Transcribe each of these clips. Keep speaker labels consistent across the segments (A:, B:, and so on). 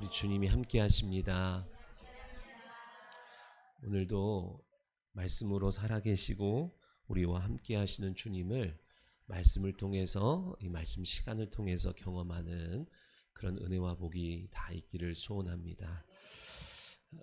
A: 우리 주님이 함께 하십니다. 오늘도 말씀으로 살아계시고 우리와 함께 하시는 주님을 말씀을 통해서, 이 말씀 시간을 통해서 경험하는 그런 은혜와 복이 다 있기를 소원합니다.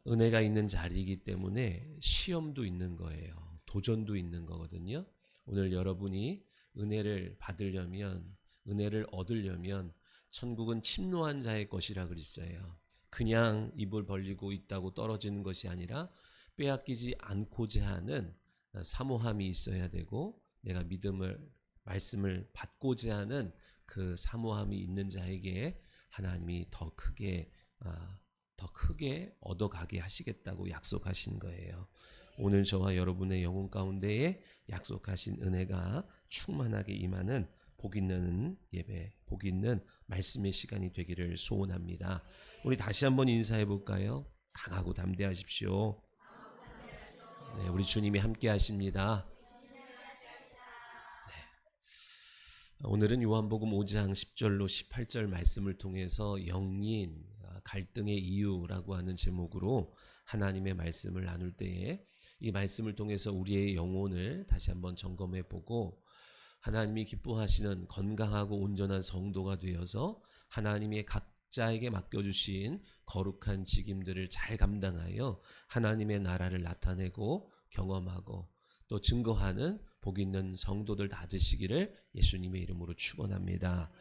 A: 은혜가 있는 자리이기 때문에 시험도 있는 거예요. 도전도 있는 거거든요. 오늘 여러분이 은혜를 받으려면, 은혜를 얻으려면 천국은 침노한 자의 것이라 그랬어요. 그냥 입을 벌리고 있다고 떨어지는 것이 아니라 빼앗기지 않고자 하는 사모함이 있어야 되고, 내가 말씀을 받고자 하는 그 사모함이 있는 자에게 하나님이 더 크게 얻어가게 하시겠다고 약속하신 거예요. 오늘 저와 여러분의 영혼 가운데에 약속하신 은혜가 충만하게 임하는 복 있는 예배, 복 있는 말씀의 시간이 되기를 소원합니다. 우리 다시 한번 인사해 볼까요? 강하고 담대하십시오. 네, 우리 주님이 함께 하십니다. 네. 오늘은 요한복음 5장 10절로 18절 말씀을 통해서 영린, 갈등의 이유라고 하는 제목으로 하나님의 말씀을 나눌 때에 이 말씀을 통해서 우리의 영혼을 다시 한번 점검해 보고, 하나님이 기뻐하시는 건강하고 온전한 성도가 되어서 하나님의 각자에게 맡겨주신 거룩한 직임들을 잘 감당하여 하나님의 나라를 나타내고 경험하고 또 증거하는 복 있는 성도들 다 되시기를 예수님의 이름으로 축원합니다.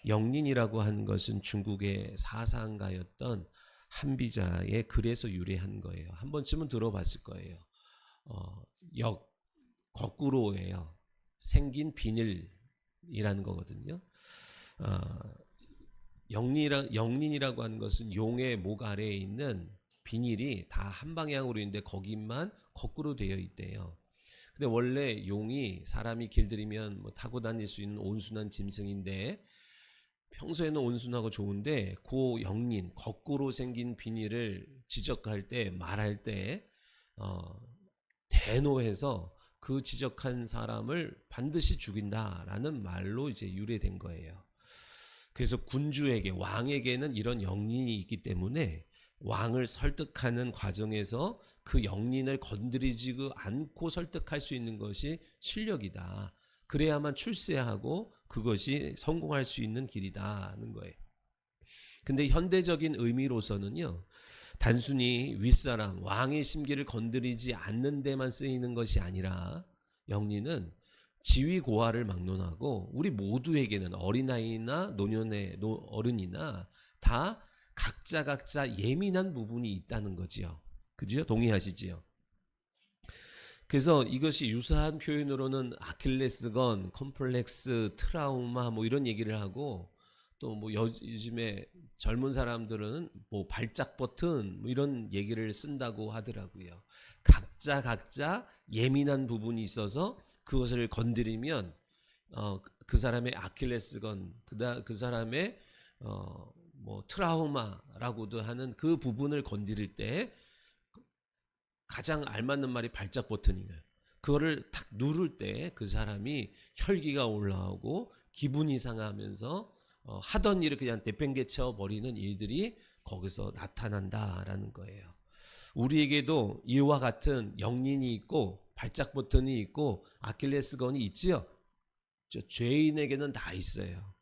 A: 영린이라고 하는 것은 중국의 사상가였던 한비자의 글에서 유래한 거예요. 한 번쯤은 들어봤을 거예요. 거꾸로예요. 생긴 비늘이라는 거거든요. 영린이라고 하는 것은 용의 목 아래에 있는 비닐이 다 한 방향으로 있는데 거기만 거꾸로 되어 있대요. 근데 원래 용이 사람이 길들이면 타고 다닐 수 있는 온순한 짐승인데, 평소에는 온순하고 좋은데 그 영린, 거꾸로 생긴 비닐을 지적할 때, 말할 때 대노해서 그 지적한 사람을 반드시 죽인다라는 말로 이제 유래된 거예요. 그래서 군주에게, 왕에게는 이런 영린이 있기 때문에 왕을 설득하는 과정에서 그 영린을 건드리지 않고 설득할 수 있는 것이 실력이다. 그래야만 출세하고 그것이 성공할 수 있는 길이다는 거예요. 근데 현대적인 의미로서는요, 단순히 윗사람, 왕의 심기를 건드리지 않는 데만 쓰이는 것이 아니라 영린은 지위 고하를 막론하고 우리 모두에게는, 어린아이나 노년의 어른이나 다 각자 예민한 부분이 있다는 거지요. 그죠? 동의하시지요? 그래서 이것이 유사한 표현으로는 아킬레스건, 컴플렉스, 트라우마 이런 얘기를 하고, 또 요즘에 젊은 사람들은 발작 버튼 이런 얘기를 쓴다고 하더라고요. 각자 예민한 부분이 있어서 그것을 건드리면 그 사람의 아킬레스건, 그 사람의 트라우마라고도 하는 그 부분을 건드릴 때 가장 알맞는 말이 발작 버튼이에요. 그거를 탁 누를 때 그 사람이 혈기가 올라오고 기분이 상하면서 하던 일을 그냥 내팽개쳐 버리는 일들이 거기서 나타난다라는 거예요. 우리에게도 이와 같은 영린이 있고 발작 버튼이 있고 아킬레스건이 있지요. 죄인에게는 다 있어요.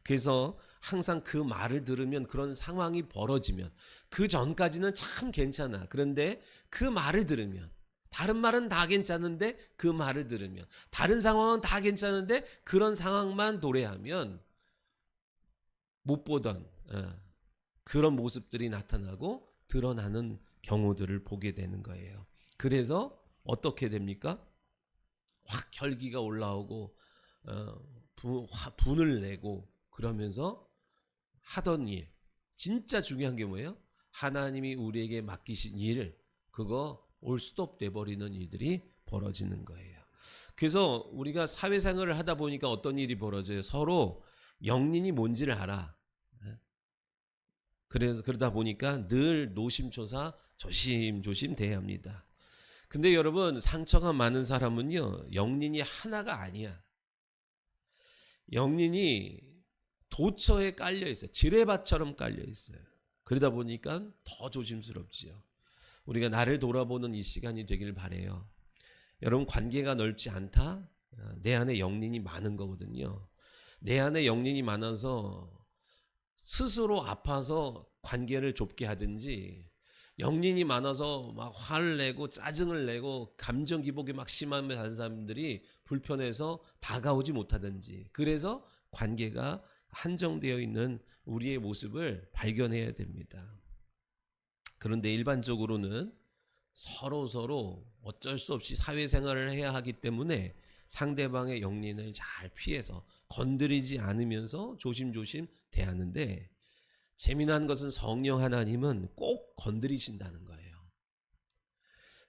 A: 그래서 항상 그 말을 들으면, 그런 상황이 벌어지면, 그 전까지는 참 괜찮아. 그런데 그 말을 들으면, 다른 말은 다 괜찮은데 그 말을 들으면, 다른 상황은 다 괜찮은데 그런 상황만 도래하면 못 보던 그런 모습들이 나타나고 드러나는 경우들을 보게 되는 거예요. 그래서 어떻게 됩니까? 확 혈기가 올라오고 분을 내고 그러면서 하던 일, 진짜 중요한 게 뭐예요? 하나님이 우리에게 맡기신 일, 그거 올 스톱 돼버리는 일들이 벌어지는 거예요. 그래서 우리가 사회생활을 하다 보니까 어떤 일이 벌어져요? 서로 영린이 뭔지를 알아. 그러다 보니까 늘 노심초사 조심조심 돼야 합니다. 근데 여러분, 상처가 많은 사람은요, 영린이 하나가 아니야. 영린이 도처에 깔려 있어요. 지뢰밭처럼 깔려 있어요. 그러다 보니까 더 조심스럽지요. 우리가 나를 돌아보는 이 시간이 되길 바라요. 여러분, 관계가 넓지 않다? 내 안에 영린이 많은 거거든요. 내 안에 영린이 많아서 스스로 아파서 관계를 좁게 하든지, 영린이 많아서 막 화를 내고 짜증을 내고 감정 기복이 막 심하면 다른 사람들이 불편해서 다가오지 못하든지, 그래서 관계가 한정되어 있는 우리의 모습을 발견해야 됩니다. 그런데 일반적으로는 서로 어쩔 수 없이 사회생활을 해야 하기 때문에 상대방의 영린을 잘 피해서 건드리지 않으면서 조심조심 대하는데, 재미난 것은 성령 하나님은 꼭 건드리신다는 거예요.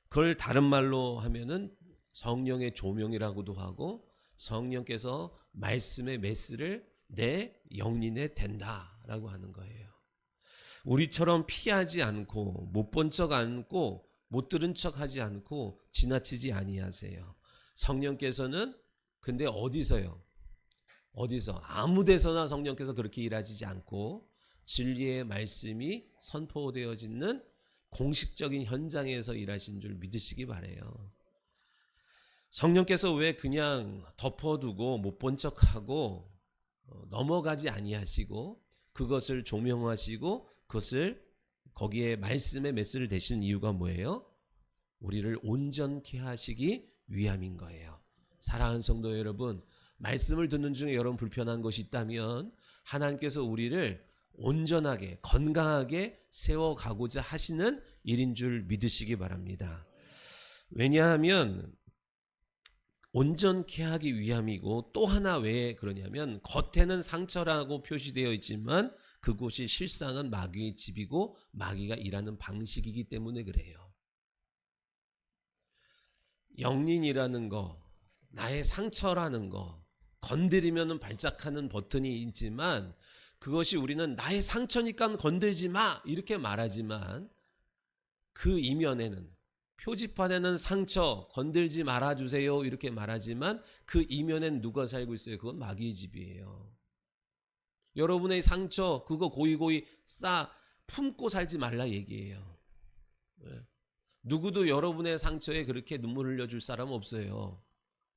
A: 그걸 다른 말로 하면은 성령의 조명이라고도 하고, 성령께서 말씀의 메스를 내 영린에 댄다라고 하는 거예요. 우리처럼 피하지 않고 못 본 척 않고 못 들은 척 하지 않고 지나치지 아니하세요. 성령께서는 근데 어디서요? 어디서? 아무 데서나 성령께서 그렇게 일하시지 않고 진리의 말씀이 선포되어지는 공식적인 현장에서 일하신 줄 믿으시기 바라요. 성령께서 왜 그냥 덮어두고 못 본 척하고 넘어가지 아니하시고 그것을 조명하시고 그것을 거기에 말씀의 메시지를 대시는 이유가 뭐예요? 우리를 온전케 하시기 위함인 거예요. 사랑하는 성도 여러분, 말씀을 듣는 중에 여러분 불편한 것이 있다면 하나님께서 우리를 온전하게 건강하게 세워가고자 하시는 일인 줄 믿으시기 바랍니다. 왜냐하면 온전케 하기 위함이고, 또 하나 왜 그러냐면 겉에는 상처라고 표시되어 있지만 그곳이 실상은 마귀의 집이고 마귀가 일하는 방식이기 때문에 그래요. 영린이라는 거, 나의 상처라는 거, 건드리면 발작하는 버튼이 있지만 그것이 우리는 나의 상처니까 건들지 마 이렇게 말하지만 그 이면에는, 표지판에는 상처 건들지 말아주세요 이렇게 말하지만 그 이면엔 누가 살고 있어요? 그건 마귀의 집이에요. 여러분의 상처 그거 고이고이 품고 살지 말라 얘기예요. 누구도 여러분의 상처에 그렇게 눈물 흘려줄 사람 없어요.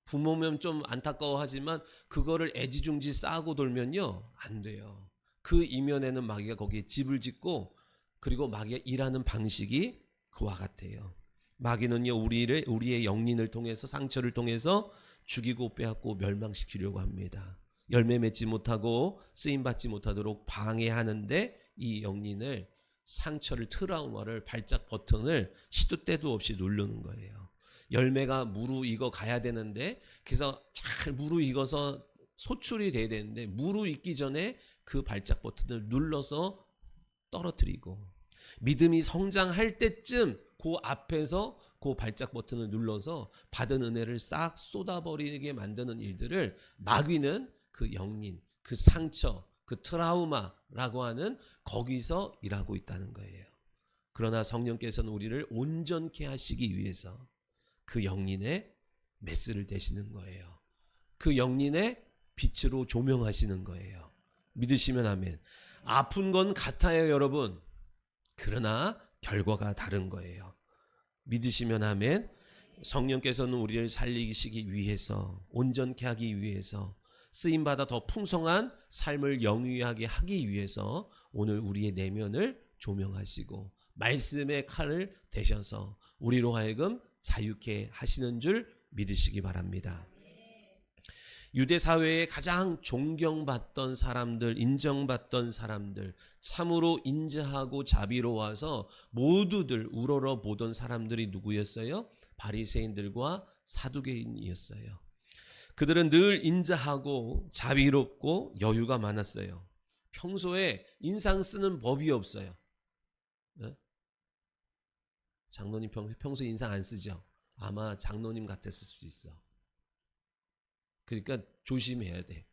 A: 부모면 좀 안타까워하지만 그거를 애지중지 싸고 돌면요 안 돼요. 그 이면에는 마귀가 거기에 집을 짓고, 그리고 마귀가 일하는 방식이 그와 같아요. 마귀는요 우리의 영린을 통해서, 상처를 통해서 죽이고 빼앗고 멸망시키려고 합니다. 열매 맺지 못하고 쓰임 받지 못하도록 방해하는데, 이 영린을, 상처를, 트라우마를, 발작 버튼을 시도 때도 없이 누르는 거예요. 열매가 무르익어 가야 되는데, 그래서 잘 무르익어서 소출이 돼야 되는데 무르익기 전에 그 발작 버튼을 눌러서 떨어뜨리고, 믿음이 성장할 때쯤 그 앞에서 그 발작 버튼을 눌러서 받은 은혜를 싹 쏟아버리게 만드는 일들을 마귀는 그 영린, 그 상처, 그 트라우마라고 하는 거기서 일하고 있다는 거예요. 그러나 성령께서는 우리를 온전케 하시기 위해서 그 영린의 메스를 대시는 거예요. 그 영린의 빛으로 조명하시는 거예요. 믿으시면 아멘. 아픈 건 같아요 여러분. 그러나 결과가 다른 거예요. 믿으시면 아멘. 성령께서는 우리를 살리시기 위해서, 온전케 하기 위해서, 쓰임받아 더 풍성한 삶을 영위하게 하기 위해서 오늘 우리의 내면을 조명하시고 말씀의 칼을 대셔서 우리로 하여금 자유케 하시는 줄 믿으시기 바랍니다. 유대 사회에 가장 존경받던 사람들, 인정받던 사람들, 참으로 인자하고 자비로워서 모두들 우러러 보던 사람들이 누구였어요? 바리새인들과 사두개인이었어요. 그들은 늘 인자하고 자비롭고 여유가 많았어요. 평소에 인상 쓰는 법이 없어요. 장로님 평소에 인상 안 쓰죠? 아마 장로님 같았을 수도 있어. 그러니까 조심해야 돼.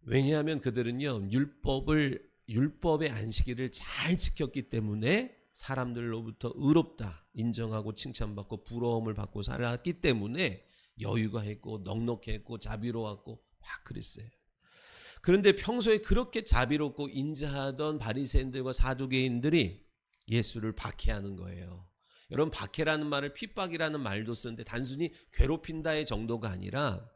A: 왜냐하면 그들은요 율법의 안식일을 잘 지켰기 때문에 사람들로부터 의롭다 인정하고 칭찬받고 부러움을 받고 살았기 때문에 여유가 했고 넉넉했고 자비로웠고 막 그랬어요. 그런데 평소에 그렇게 자비롭고 인자하던 바리새인들과 사두개인들이 예수를 박해하는 거예요. 여러분, 박해라는 말을 핍박이라는 말도 쓰는데 단순히 괴롭힌다의 정도가 아니라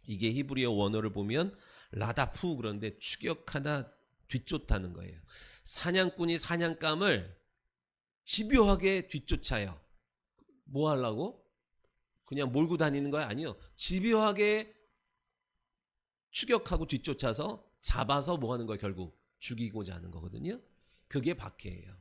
A: 이게 히브리어 원어를 보면 라다푸, 그런데 추격하다, 뒤쫓다는 거예요. 사냥꾼이 사냥감을 집요하게 뒤쫓아요. 뭐 하려고? 그냥 몰고 다니는 거야? 아니요. 집요하게 추격하고 뒤쫓아서 잡아서 뭐 하는 거예요? 결국 죽이고자 하는 거거든요. 그게 박해예요.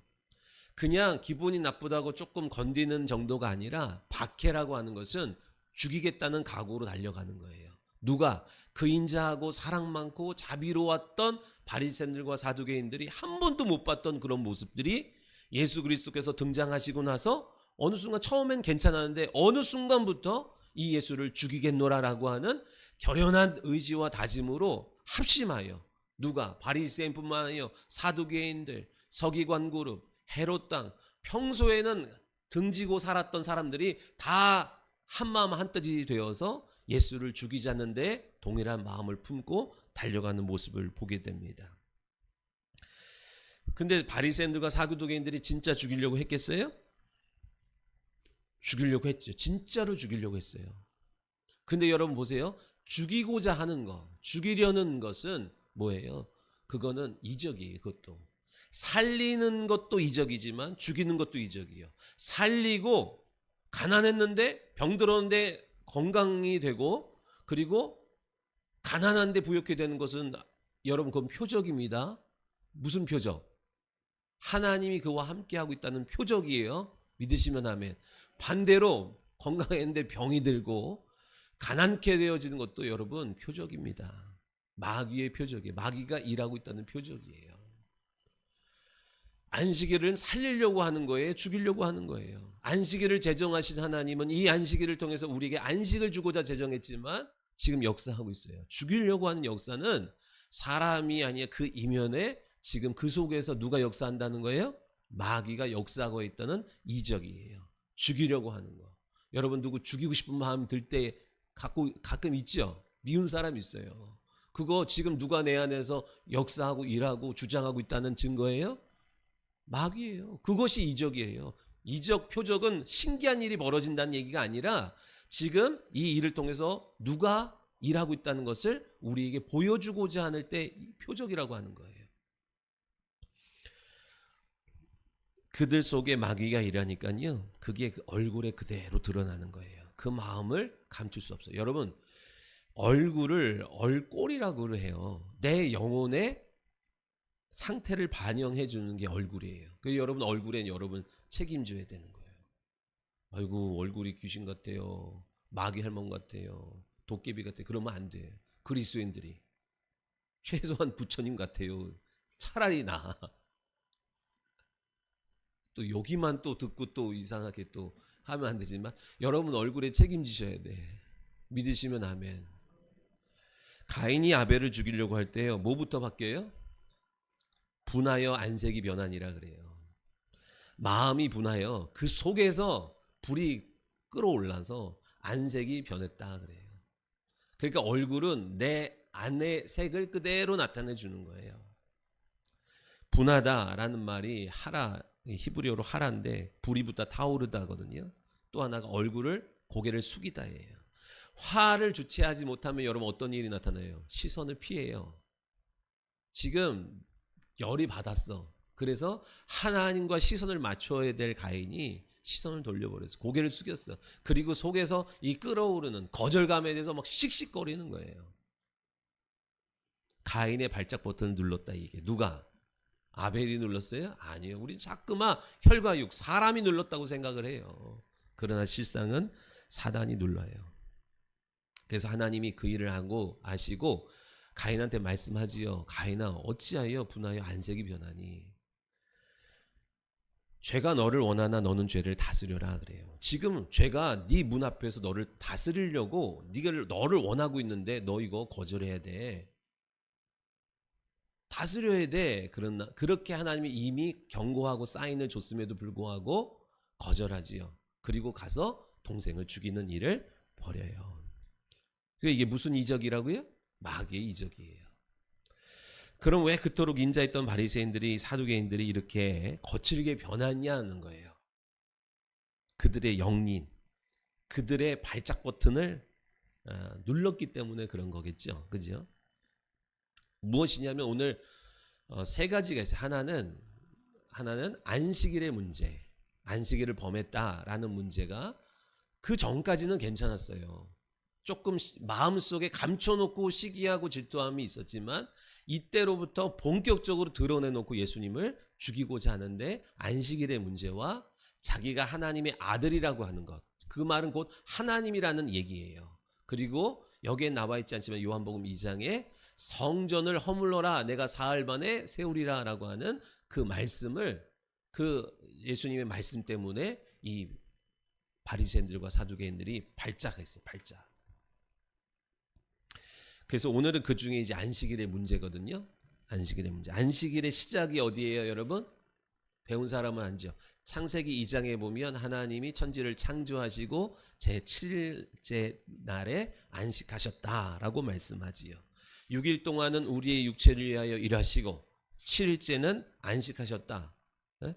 A: 그냥 기분이 나쁘다고 조금 건드리는 정도가 아니라 박해라고 하는 것은 죽이겠다는 각오로 달려가는 거예요. 누가? 그 인자하고 사랑 많고 자비로웠던 바리새인들과 사두개인들이 한 번도 못 봤던 그런 모습들이 예수 그리스도께서 등장하시고 나서 어느 순간 처음엔 괜찮았는데 어느 순간부터 이 예수를 죽이겠노라라고 하는 결연한 의지와 다짐으로 합심하여 누가? 바리새인뿐만 아니라 사두개인들, 서기관 그룹, 헤롯 땅, 평소에는 등지고 살았던 사람들이 다 한마음 한뜻이 되어서 예수를 죽이자는 데 동일한 마음을 품고 달려가는 모습을 보게 됩니다. 근데 바리새인들과 사두개인들이 진짜 죽이려고 했겠어요? 죽이려고 했죠. 진짜로 죽이려고 했어요. 근데 여러분 보세요. 죽이고자 하는 것, 죽이려는 것은 뭐예요? 그거는 이적이에요. 그것도. 살리는 것도 이적이지만 죽이는 것도 이적이에요. 살리고 가난했는데 병들었는데 건강이 되고, 그리고 가난한데 부욕해 되는 것은 여러분 그건 표적입니다. 무슨 표적? 하나님이 그와 함께하고 있다는 표적이에요. 믿으시면 아멘. 반대로 건강했는데 병이 들고 가난케 되어지는 것도 여러분 표적입니다. 마귀의 표적이에요. 마귀가 일하고 있다는 표적이에요. 안식일은 살리려고 하는 거예요? 죽이려고 하는 거예요? 안식일을 제정하신 하나님은 이 안식일을 통해서 우리에게 안식을 주고자 제정했지만 지금 역사하고 있어요. 죽이려고 하는 역사는 사람이 아니라 그 이면에 지금 그 속에서 누가 역사한다는 거예요? 마귀가 역사하고 있다는 이적이에요. 죽이려고 하는 거. 여러분 누구 죽이고 싶은 마음 들 때 가끔 있죠? 미운 사람 있어요. 그거 지금 누가 내 안에서 역사하고 일하고 주장하고 있다는 증거예요? 마귀예요. 그것이 이적이에요. 이적, 표적은 신기한 일이 벌어진다는 얘기가 아니라 지금 이 일을 통해서 누가 일하고 있다는 것을 우리에게 보여주고자 하는 때 표적이라고 하는 거예요. 그들 속에 마귀가 일하니까요. 그게 그 얼굴에 그대로 드러나는 거예요. 그 마음을 감출 수 없어요. 여러분, 얼굴을 얼꼴이라고 해요. 내 영혼의 상태를 반영해 주는 게 얼굴이에요. 그 여러분 얼굴엔 여러분 책임져야 되는 거예요. 아이고 얼굴이 귀신 같아요. 마귀 할멈 같아요. 도깨비 같아요. 그러면 안 돼. 그리스도인들이 최소한 부처님 같아요. 차라리 나. 또 여기만 또 듣고 또 이상하게 또 하면 안 되지만 여러분 얼굴에 책임지셔야 돼. 믿으시면 아멘. 가인이 아벨을 죽이려고 할 때요. 뭐부터 바뀌어요? 분하여 안색이 변하니라 그래요. 마음이 분하여 그 속에서 불이 끓어올라서 안색이 변했다 그래요. 그러니까 얼굴은 내 안의 색을 그대로 나타내 주는 거예요. 분하다라는 말이 하라, 히브리어로 하라인데 불이 붙다 타오르다거든요. 또 하나가 얼굴을 고개를 숙이다예요. 화를 주체하지 못하면 여러분 어떤 일이 나타나요? 시선을 피해요. 지금 열이 받았어. 그래서 하나님과 시선을 맞춰야 될 가인이 시선을 돌려버렸어. 고개를 숙였어. 그리고 속에서 이 끓어오르는 거절감에 대해서 막 씩씩거리는 거예요. 가인의 발작 버튼을 눌렀다 이게. 누가? 아벨이 눌렀어요? 아니에요. 우린 자꾸만 혈과 육, 사람이 눌렀다고 생각을 해요. 그러나 실상은 사단이 눌러요. 그래서 하나님이 그 일을 하고 아시고 가인한테 말씀하지요. 가인아 어찌하여 분하여 안색이 변하니. 죄가 너를 원하나 너는 죄를 다스려라 그래요. 지금 죄가 네 문 앞에서 너를 다스리려고 너를 원하고 있는데 너 이거 거절해야 돼. 다스려야 돼. 그러나 그렇게 하나님이 이미 경고하고 사인을 줬음에도 불구하고 거절하지요. 그리고 가서 동생을 죽이는 일을 벌여요. 이게 무슨 이적이라고요? 마귀의 이적이에요. 그럼 왜 그토록 인자했던 바리새인들이 사두개인들이 이렇게 거칠게 변했냐는 거예요. 그들의 영린, 그들의 발작 버튼을 눌렀기 때문에 그런 거겠죠. 그죠? 무엇이냐면 오늘 세 가지가 있어요. 하나는 안식일의 문제. 안식일을 범했다라는 문제가 그 전까지는 괜찮았어요. 조금 마음속에 감춰놓고 시기하고 질투함이 있었지만 이때로부터 본격적으로 드러내놓고 예수님을 죽이고자 하는데 안식일의 문제와 자기가 하나님의 아들이라고 하는 것, 그 말은 곧 하나님이라는 얘기예요. 그리고 여기에 나와 있지 않지만 요한복음 2장에 성전을 허물러라 내가 사흘 만에 세우리라 라고 하는 그 말씀을, 그 예수님의 말씀 때문에 이 바리새인들과 사두개인들이 발작했어요. 발작. 그래서 오늘은 그 중에 이제 안식일의 문제거든요. 안식일의 문제. 안식일의 시작이 어디예요, 여러분? 배운 사람은 알죠. 창세기 2장에 보면 하나님이 천지를 창조하시고 제7일째 날에 안식하셨다라고 말씀하지요. 6일 동안은 우리의 육체를 위하여 일하시고 7일째는 안식하셨다. 네?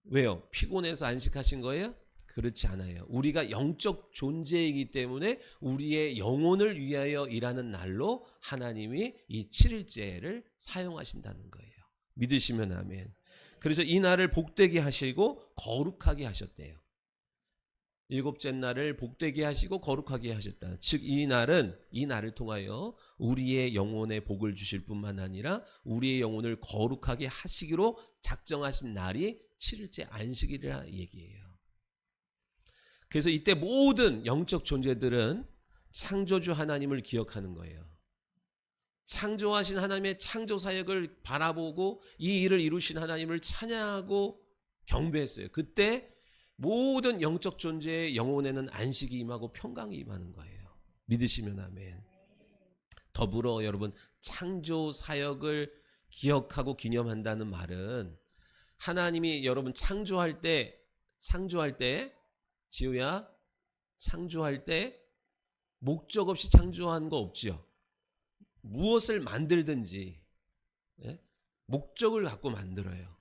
A: 왜요? 피곤해서 안식하신 거예요? 그렇지 않아요. 우리가 영적 존재이기 때문에 우리의 영혼을 위하여 일하는 날로 하나님이 이 7일째를 사용하신다는 거예요. 믿으시면 아멘. 그래서 이 날을 복되게 하시고 거룩하게 하셨대요. 일곱째 날을 복되게 하시고 거룩하게 하셨다. 즉 이 날을 통하여 우리의 영혼에 복을 주실 뿐만 아니라 우리의 영혼을 거룩하게 하시기로 작정하신 날이 7일째 안식일이라 얘기예요. 그래서 이때 모든 영적 존재들은 창조주 하나님을 기억하는 거예요. 창조하신 하나님의 창조 사역을 바라보고 이 일을 이루신 하나님을 찬양하고 경배했어요. 그때 모든 영적 존재의 영혼에는 안식이 임하고 평강이 임하는 거예요. 믿으시면 아멘. 더불어 여러분, 창조 사역을 기억하고 기념한다는 말은 하나님이 여러분 창조할 때 지우야, 창조할 때 목적 없이 창조한 거 없지요. 무엇을 만들든지 목적을 갖고 만들어요.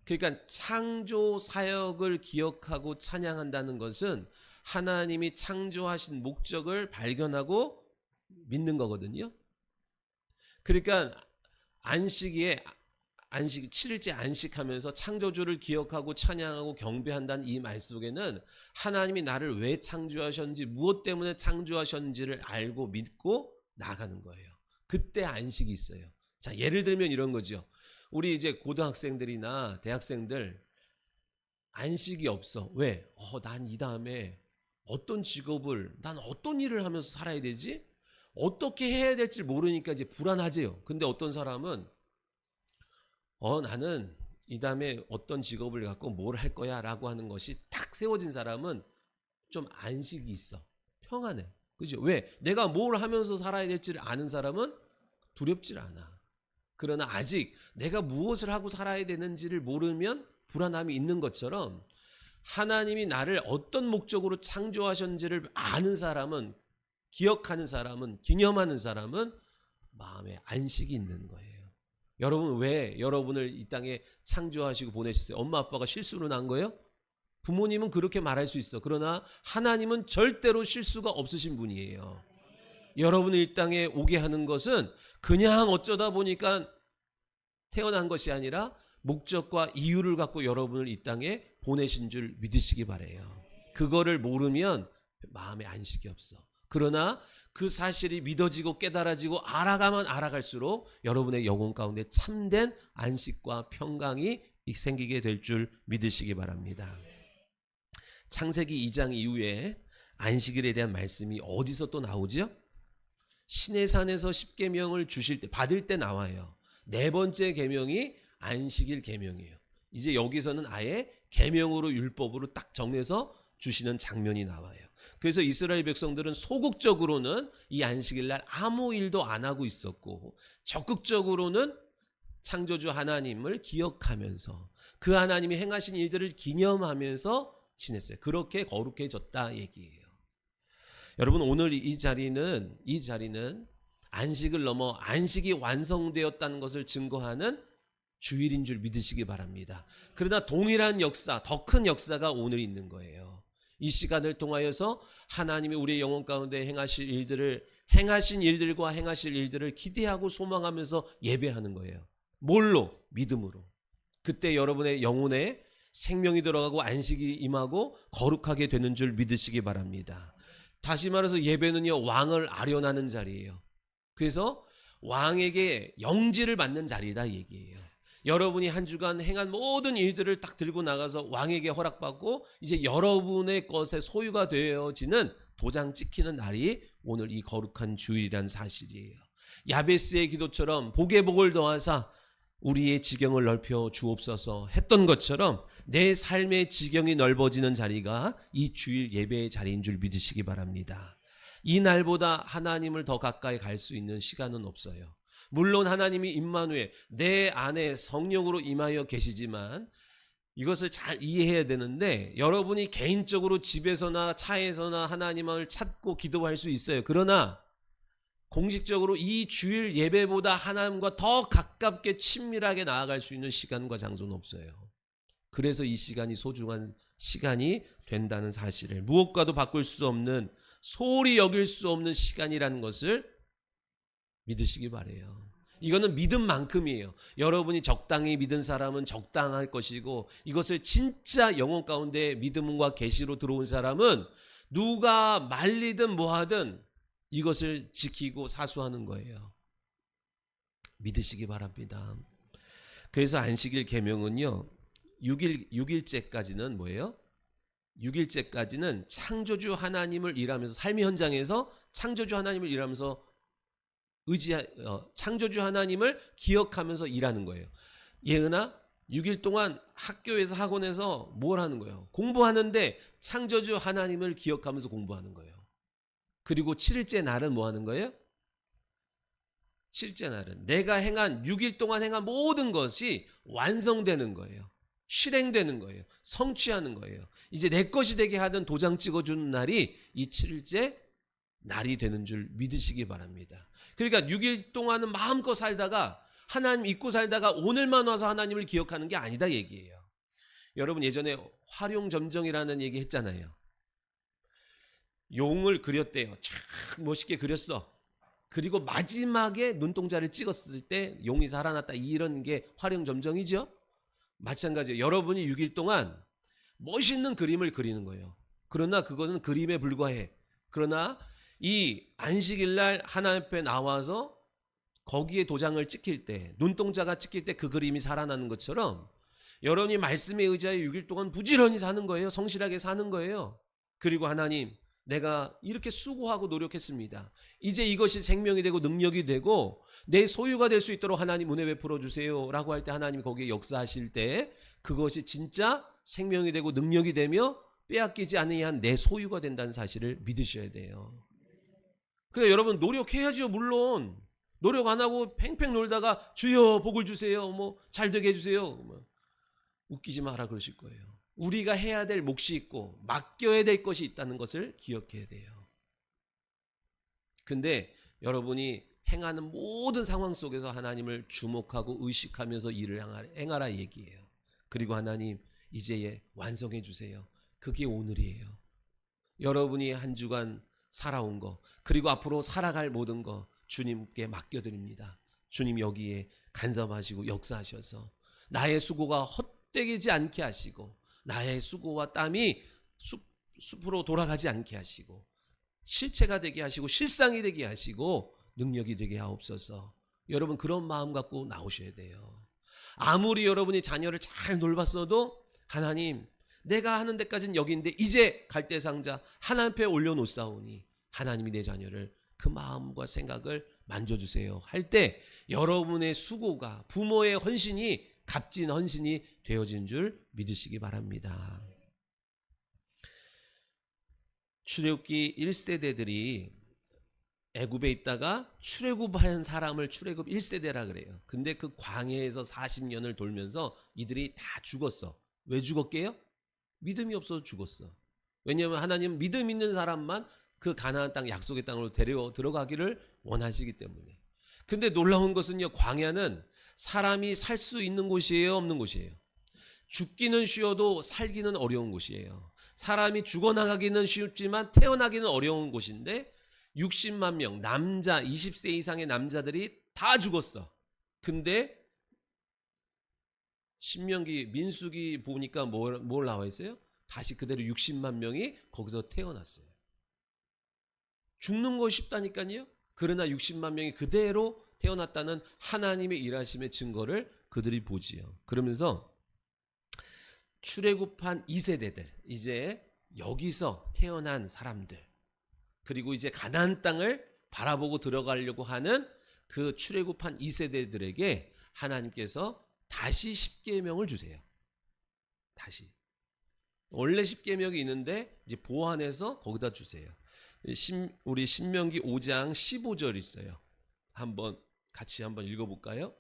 A: 그러니까 창조 사역을 기억하고 찬양한다는 것은 하나님이 창조하신 목적을 발견하고 믿는 거거든요. 그러니까 안식일에 7일째 안식하면서 창조주를 기억하고 찬양하고 경배한다는 이 말 속에는 하나님이 나를 왜 창조하셨는지, 무엇 때문에 창조하셨는지를 알고 믿고 나가는 거예요. 그때 안식이 있어요. 자, 예를 들면 이런 거죠. 우리 이제 고등학생들이나 대학생들 안식이 없어. 왜? 난 이 다음에 어떤 직업을, 난 어떤 일을 하면서 살아야 되지? 어떻게 해야 될지 모르니까 이제 불안하지요. 근데 어떤 사람은 나는 이 다음에 어떤 직업을 갖고 뭘 할 거야 라고 하는 것이 탁 세워진 사람은 좀 안식이 있어. 평안해. 그죠? 왜? 내가 뭘 하면서 살아야 될지를 아는 사람은 두렵질 않아. 그러나 아직 내가 무엇을 하고 살아야 되는지를 모르면 불안함이 있는 것처럼 하나님이 나를 어떤 목적으로 창조하셨는지를 아는 사람은, 기억하는 사람은, 기념하는 사람은 마음에 안식이 있는 거예요. 여러분, 왜 여러분을 이 땅에 창조하시고 보내셨어요? 엄마 아빠가 실수로 난 거예요? 부모님은 그렇게 말할 수 있어. 그러나 하나님은 절대로 실수가 없으신 분이에요. 여러분을 이 땅에 오게 하는 것은 그냥 어쩌다 보니까 태어난 것이 아니라 목적과 이유를 갖고 여러분을 이 땅에 보내신 줄 믿으시기 바라요. 그거를 모르면 마음에 안식이 없어. 그러나 그 사실이 믿어지고 깨달아지고 알아가면 알아갈수록 여러분의 영혼 가운데 참된 안식과 평강이 생기게 될 줄 믿으시기 바랍니다. 창세기 2장 이후에 안식일에 대한 말씀이 어디서 또 나오죠? 시내산에서 10계명을 주실 때, 받을 때 나와요. 네 번째 계명이 안식일 계명이에요. 이제 여기서는 아예 계명으로, 율법으로 딱 정해서 주시는 장면이 나와요. 그래서 이스라엘 백성들은 소극적으로는 이 안식일 날 아무 일도 안 하고 있었고, 적극적으로는 창조주 하나님을 기억하면서 그 하나님이 행하신 일들을 기념하면서 지냈어요. 그렇게 거룩해졌다 얘기예요. 여러분, 오늘 이 자리는 안식을 넘어 안식이 완성되었다는 것을 증거하는 주일인 줄 믿으시기 바랍니다. 그러나 동일한 역사, 더 큰 역사가 오늘 있는 거예요. 이 시간을 통하여서 하나님이 우리의 영혼 가운데 행하신 일들과 행하실 일들을 기대하고 소망하면서 예배하는 거예요. 뭘로? 믿음으로. 그때 여러분의 영혼에 생명이 들어가고 안식이 임하고 거룩하게 되는 줄 믿으시기 바랍니다. 다시 말해서 예배는요, 왕을 아련하는 자리예요. 그래서 왕에게 영지를 받는 자리다 얘기예요. 여러분이 한 주간 행한 모든 일들을 딱 들고 나가서 왕에게 허락받고 이제 여러분의 것의 소유가 되어지는 도장 찍히는 날이 오늘 이 거룩한 주일이란 사실이에요. 야베스의 기도처럼 복에 복을 더하사 우리의 지경을 넓혀 주옵소서 했던 것처럼 내 삶의 지경이 넓어지는 자리가 이 주일 예배의 자리인 줄 믿으시기 바랍니다. 이 날보다 하나님을 더 가까이 갈 수 있는 시간은 없어요. 물론 하나님이 임마누엘, 내 안에 성령으로 임하여 계시지만 이것을 잘 이해해야 되는데 여러분이 개인적으로 집에서나 차에서나 하나님을 찾고 기도할 수 있어요. 그러나 공식적으로 이 주일 예배보다 하나님과 더 가깝게 친밀하게 나아갈 수 있는 시간과 장소는 없어요. 그래서 이 시간이 소중한 시간이 된다는 사실을, 무엇과도 바꿀 수 없는, 소홀히 여길 수 없는 시간이라는 것을 믿으시기 바래요. 이거는 믿음만큼이에요. 여러분이 적당히 믿은 사람은 적당할 것이고, 이것을 진짜 영혼 가운데 믿음과 계시로 들어온 사람은 누가 말리든 뭐하든 이것을 지키고 사수하는 거예요. 믿으시기 바랍니다. 그래서 안식일 계명은요, 6일째까지는 뭐예요? 6일째까지는 창조주 하나님을 일하면서, 삶의 현장에서 창조주 하나님을 일하면서 창조주 하나님을 기억하면서 일하는 거예요. 예은아, 6일 동안 학교에서 학원에서 뭘 하는 거예요? 공부하는데 창조주 하나님을 기억하면서 공부하는 거예요. 그리고 7일째 날은 뭐 하는 거예요? 7일째 날은 내가 행한 6일 동안 행한 모든 것이 완성되는 거예요. 실행되는 거예요. 성취하는 거예요. 이제 내 것이 되게 하던 도장 찍어주는 날이 이 7일째 날이 되는 줄 믿으시기 바랍니다. 그러니까 6일 동안은 마음껏 살다가, 하나님 잊고 살다가 오늘만 와서 하나님을 기억하는 게 아니다 얘기예요. 여러분 예전에 활용점정이라는 얘기 했잖아요. 용을 그렸대요. 촥 멋있게 그렸어. 그리고 마지막에 눈동자를 찍었을 때 용이 살아났다, 이런 게 활용점정이죠. 마찬가지예요. 여러분이 6일 동안 멋있는 그림을 그리는 거예요. 그러나 그것은 그림에 불과해. 그러나 이 안식일날 하나님 앞에 나와서 거기에 도장을 찍힐 때, 눈동자가 찍힐 때 그 그림이 살아나는 것처럼 여러분이 말씀에 의지하여 6일 동안 부지런히 사는 거예요. 성실하게 사는 거예요. 그리고 하나님, 내가 이렇게 수고하고 노력했습니다. 이제 이것이 생명이 되고 능력이 되고 내 소유가 될 수 있도록 하나님 은혜 베풀어 주세요 라고 할 때 하나님이 거기에 역사하실 때 그것이 진짜 생명이 되고 능력이 되며 빼앗기지 않는 내 소유가 된다는 사실을 믿으셔야 돼요. 그래, 여러분 노력해야죠. 물론 노력 안 하고 팽팽 놀다가 주여 복을 주세요, 뭐 잘 되게 해주세요, 뭐 웃기지 마라 그러실 거예요. 우리가 해야 될 몫이 있고 맡겨야 될 것이 있다는 것을 기억해야 돼요. 근데 여러분이 행하는 모든 상황 속에서 하나님을 주목하고 의식하면서 일을 행하라 얘기예요. 그리고 하나님 이제 완성해 주세요. 그게 오늘이에요. 여러분이 한 주간 살아온 거, 그리고 앞으로 살아갈 모든 거 주님께 맡겨드립니다. 주님 여기에 간섭하시고 역사하셔서 나의 수고가 헛되지 않게 하시고, 나의 수고와 땀이 숲으로 돌아가지 않게 하시고, 실체가 되게 하시고, 실상이 되게 하시고, 능력이 되게 하옵소서. 여러분 그런 마음 갖고 나오셔야 돼요. 아무리 여러분이 자녀를 잘 놀봤어도 하나님, 내가 하는 데까지는 여기인데 이제 갈대상자 하나님 앞에 올려놓사오니 하나님이 내 자녀를 그 마음과 생각을 만져주세요 할 때 여러분의 수고가, 부모의 헌신이 값진 헌신이 되어진 줄 믿으시기 바랍니다. 출애굽기 1세대들이 애굽에 있다가 출애굽한 사람을 출애굽 1세대라 그래요. 근데 그 광야에서 40년을 돌면서 이들이 다 죽었어. 왜 죽었게요? 믿음이 없어서 죽었어. 왜냐하면 하나님은 믿음 있는 사람만 그 가나안 땅, 약속의 땅으로 데려 들어가기를 원하시기 때문에. 근데 놀라운 것은요, 광야는 사람이 살 수 있는 곳이에요, 없는 곳이에요? 죽기는 쉬워도 살기는 어려운 곳이에요. 사람이 죽어나가기는 쉽지만 태어나기는 어려운 곳인데 60만 명, 남자 20세 이상의 남자들이 다 죽었어. 근데 신명기 민수기 보니까 뭘 나와 있어요? 다시 그대로 60만 명이 거기서 태어났어요. 죽는 거 쉽다니까요. 그러나 60만 명이 그대로 태어났다는 하나님의 일하심의 증거를 그들이 보지요. 그러면서 출애굽한 2세대들, 이제 여기서 태어난 사람들, 그리고 이제 가나안 땅을 바라보고 들어가려고 하는 그 출애굽한 2세대들에게 하나님께서 다시 십계명을 주세요. 다시. 원래 십계명이 있는데 이제 보완해서 거기다 주세요. 우리 신명기 5장 15절 있어요. 같이 한번 읽어볼까요?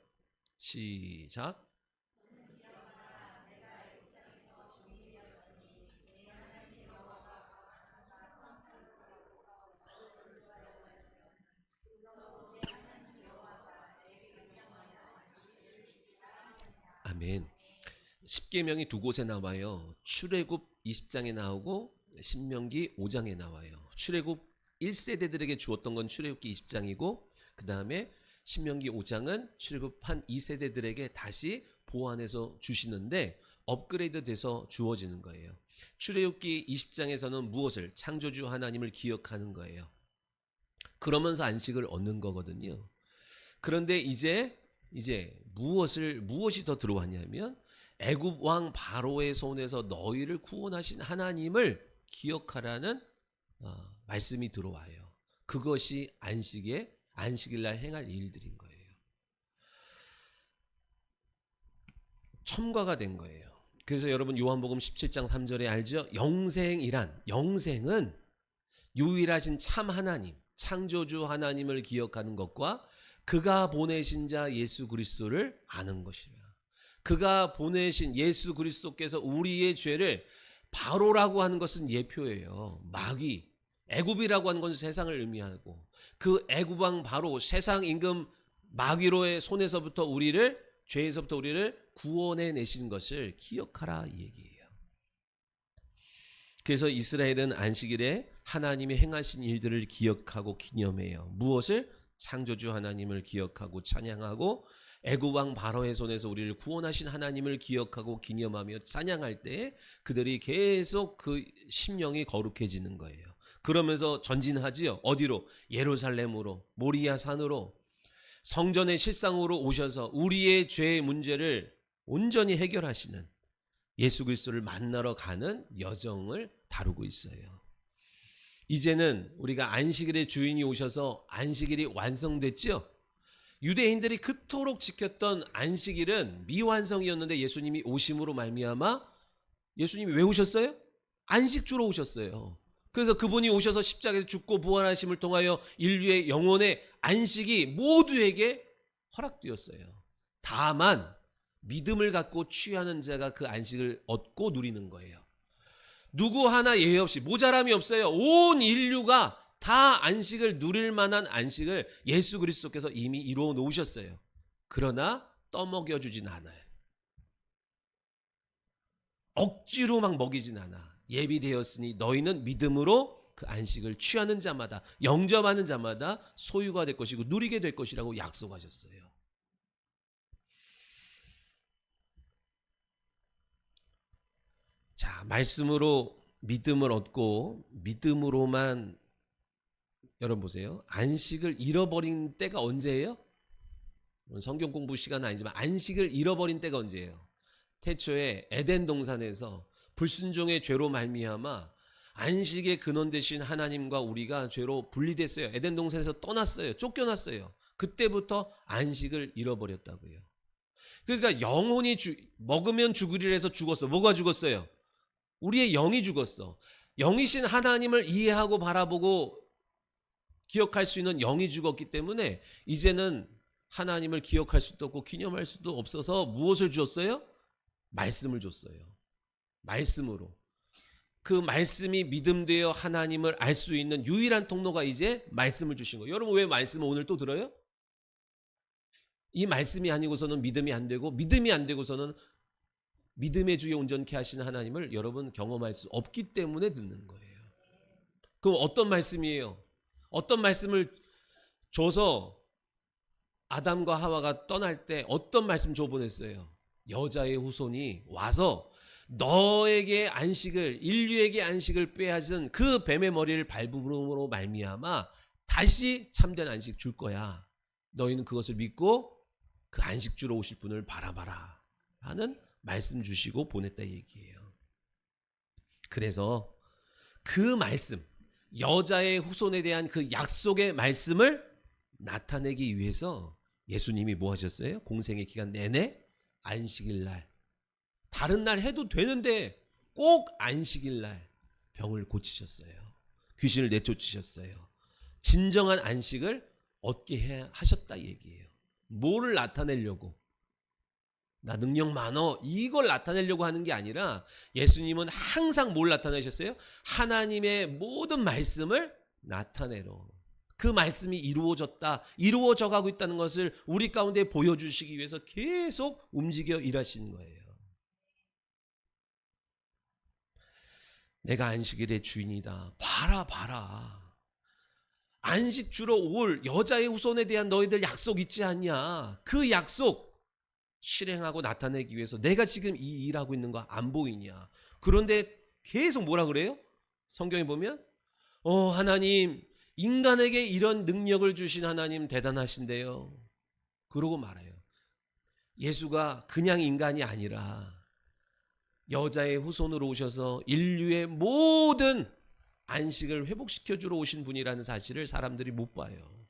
A: 시작. 아멘. 십계명이 두 곳에 나와요. 출애굽 20장에 나오고 신명기 5장에 나와요. 출애굽 1세대들에게 주었던 건 출애굽기 20장이고 그 다음에 신명기 5장은 출애굽한 2세대들에게 다시 보완해서 주시는데 업그레이드 돼서 주어지는 거예요. 출애굽기 20장에서는 무엇을? 창조주 하나님을 기억하는 거예요. 그러면서 안식을 얻는 거거든요. 그런데 이제 무엇이 더 들어왔냐면 애굽 왕 바로의 손에서 너희를 구원하신 하나님을 기억하라는 말씀이 들어와요. 그것이 안식일 날 행할 일들인 거예요. 첨가가 된 거예요. 그래서 여러분 요한복음 17장 3절에 알죠? 영생은 유일하신 참 하나님, 창조주 하나님을 기억하는 것과 그가 보내신 자 예수 그리스도를 아는 것이라. 그가 보내신 예수 그리스도께서 우리의 죄를, 바로라고 하는 것은 예표예요. 마귀, 애굽이라고 하는 것은 세상을 의미하고 그 애굽왕 바로 세상 임금 마귀로의 손에서부터 죄에서부터 우리를 구원해 내신 것을 기억하라 이 얘기예요. 그래서 이스라엘은 안식일에 하나님이 행하신 일들을 기억하고 기념해요. 무엇을? 창조주 하나님을 기억하고 찬양하고 애굽 왕 바로의 손에서 우리를 구원하신 하나님을 기억하고 기념하며 찬양할 때 그들이 계속 그 심령이 거룩해지는 거예요. 그러면서 전진하지요. 어디로? 예루살렘으로, 모리아 산으로, 성전의 실상으로 오셔서 우리의 죄의 문제를 온전히 해결하시는 예수 그리스도를 만나러 가는 여정을 다루고 있어요. 이제는 우리가 안식일의 주인이 오셔서 안식일이 완성됐죠. 유대인들이 그토록 지켰던 안식일은 미완성이었는데 예수님이 오심으로 말미암아, 예수님이 왜 오셨어요? 안식주로 오셨어요. 그래서 그분이 오셔서 십자가에서 죽고 부활하심을 통하여 인류의 영혼의 안식이 모두에게 허락되었어요. 다만 믿음을 갖고 취하는 자가 그 안식을 얻고 누리는 거예요. 누구 하나 예외 없이 모자람이 없어요. 온 인류가 다 안식을 누릴 만한 안식을 예수 그리스도께서 이미 이루어 놓으셨어요. 그러나 떠먹여 주진 않아요. 억지로 막 먹이진 않아. 예비되었으니 너희는 믿음으로 그 안식을 취하는 자마다, 영접하는 자마다 소유가 될 것이고 누리게 될 것이라고 약속하셨어요. 자, 말씀으로 믿음을 얻고 믿음으로만, 여러분 보세요. 안식을 잃어버린 때가 언제예요? 성경 공부 시간은 아니지만 안식을 잃어버린 때가 언제예요? 태초에 에덴 동산에서 불순종의 죄로 말미암아 안식의 근원 되신 하나님과 우리가 죄로 분리됐어요. 에덴 동산에서 떠났어요. 쫓겨났어요. 그때부터 안식을 잃어버렸다고요. 그러니까 영혼이 먹으면 죽으리라 해서 죽었어. 뭐가 죽었어요? 우리의 영이 죽었어. 영이신 하나님을 이해하고 바라보고 기억할 수 있는 영이 죽었기 때문에 이제는 하나님을 기억할 수도 없고 기념할 수도 없어서 무엇을 줬어요? 말씀을 줬어요. 말씀으로. 그 말씀이 믿음되어 하나님을 알 수 있는 유일한 통로가 이제 말씀을 주신 거예요. 여러분 왜 말씀을 오늘 또 들어요? 이 말씀이 아니고서는 믿음이 안 되고, 믿음이 안 되고서는 믿음의 주에 온전케 하시는 하나님을 여러분 경험할 수 없기 때문에 듣는 거예요. 그럼 어떤 말씀이에요? 어떤 말씀을 줘서 아담과 하와가 떠날 때 어떤 말씀 줘 보냈어요? 여자의 후손이 와서 너에게 안식을, 인류에게 안식을 빼앗은 그 뱀의 머리를 밟음으로 말미암아 다시 참된 안식 줄 거야. 너희는 그것을 믿고 그 안식 주러 오실 분을 바라봐라 하는 말씀 주시고 보냈다 얘기예요. 그래서 그 말씀, 여자의 후손에 대한 그 약속의 말씀을 나타내기 위해서 예수님이 뭐 하셨어요? 공생의 기간 내내 안식일 날, 다른 날 해도 되는데 꼭 안식일 날 병을 고치셨어요. 귀신을 내쫓으셨어요. 진정한 안식을 얻게 하셨다 얘기예요. 뭐를 나타내려고? 나 능력 많어, 이걸 나타내려고 하는 게 아니라 예수님은 항상 뭘 나타내셨어요? 하나님의 모든 말씀을 나타내러, 그 말씀이 이루어졌다, 이루어져 가고 있다는 것을 우리 가운데 보여주시기 위해서 계속 움직여 일하시는 거예요. 내가 안식일의 주인이다. 봐라. 안식 주러 올 여자의 후손에 대한 너희들 약속 있지 않냐? 그 약속 실행하고 나타내기 위해서 내가 지금 이 일하고 있는 거 안 보이냐? 그런데 계속 뭐라 그래요? 성경에 보면 하나님, 인간에게 이런 능력을 주신 하나님 대단하신데요. 그러고 말아요. 예수가 그냥 인간이 아니라 여자의 후손으로 오셔서 인류의 모든 안식을 회복시켜 주러 오신 분이라는 사실을 사람들이 못 봐요.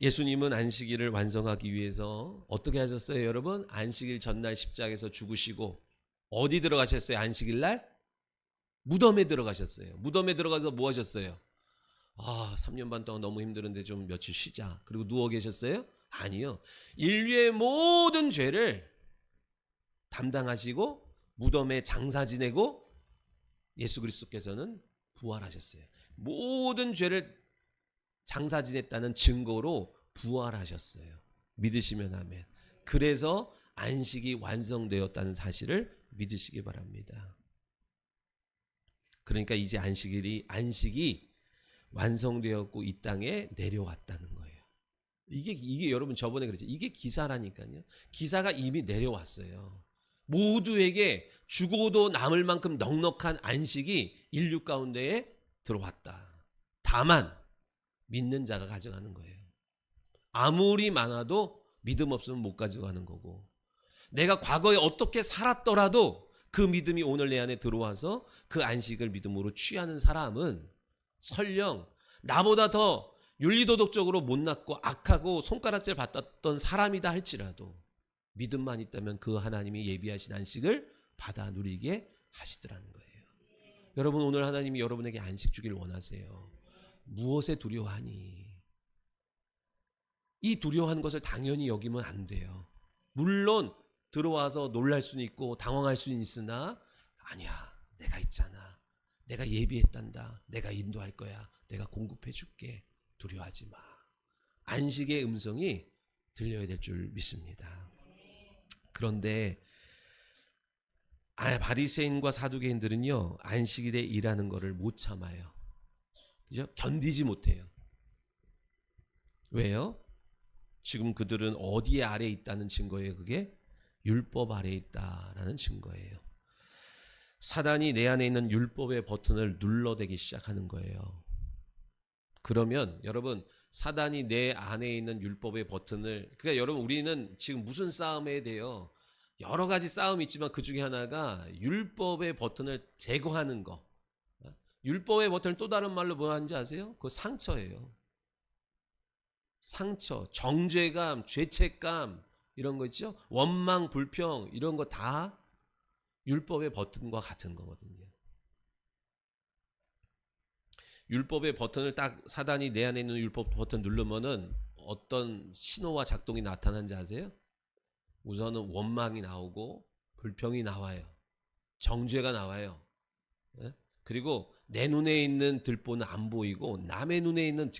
A: 예수님은 안식일을 완성하기 위해서 어떻게 하셨어요, 여러분? 안식일 전날 십자가에서 죽으시고 어디 들어가셨어요? 안식일 날? 무덤에 들어가셨어요. 무덤에 들어가서 뭐 하셨어요? 3년 반 동안 너무 힘드는데 좀 며칠 쉬자. 그리고 누워 계셨어요? 아니요. 인류의 모든 죄를 담당하시고 무덤에 장사 지내고 예수 그리스도께서는 부활하셨어요. 모든 죄를 장사 지냈다는 증거로 부활하셨어요. 믿으시면 아멘. 그래서 안식이 완성되었다는 사실을 믿으시기 바랍니다. 그러니까 이제 안식이 완성되었고 이 땅에 내려왔다는 거예요. 이게 여러분 저번에 그랬죠. 이게 기사라니까요. 기사가 이미 내려왔어요. 모두에게 죽어도 남을 만큼 넉넉한 안식이 인류 가운데에 들어왔다. 다만 믿는 자가 가져가는 거예요. 아무리 많아도 믿음 없으면 못 가져가는 거고, 내가 과거에 어떻게 살았더라도 그 믿음이 오늘 내 안에 들어와서 그 안식을 믿음으로 취하는 사람은 설령 나보다 더 윤리도덕적으로 못났고 악하고 손가락질 받았던 사람이다 할지라도 믿음만 있다면 그 하나님이 예비하신 안식을 받아 누리게 하시더라는 거예요. 여러분, 오늘 하나님이 여러분에게 안식 주길 원하세요. 무엇에 두려워하니? 이 두려워하는 것을 당연히 여기면 안 돼요. 물론 들어와서 놀랄 수는 있고 당황할 수는 있으나, 아니야, 내가 있잖아, 내가 예비했단다, 내가 인도할 거야, 내가 공급해 줄게, 두려워하지 마. 안식의 음성이 들려야 될 줄 믿습니다. 그런데 바리새인과 사두개인들은요, 안식일에 일하는 것을 못 참아요. 그죠? 견디지 못해요. 왜요? 지금 그들은 어디에 아래에 있다는 증거예요? 그게 율법 아래에 있다라는 증거예요. 사단이 내 안에 있는 율법의 버튼을 눌러대기 시작하는 거예요. 그러면 여러분, 사단이 내 안에 있는 율법의 버튼을, 그러니까 여러분, 우리는 지금 무슨 싸움에 대해요? 여러 가지 싸움이 있지만 그 중에 하나가 율법의 버튼을 제거하는 거. 율법의 버튼을 또 다른 말로 뭐 하는지 아세요? 그거 상처예요. 상처, 정죄감, 죄책감, 이런 거 있죠? 원망, 불평, 이런 거 다 율법의 버튼과 같은 거거든요. 율법의 버튼을 딱 사단이 내 안에 있는 율법 버튼 누르면은 어떤 신호와 작동이 나타나는지 아세요? 우선은 원망이 나오고 불평이 나와요. 정죄가 나와요. 예? 그리고 내 눈에 있는 들보는 안 보이고 남의 눈에 있는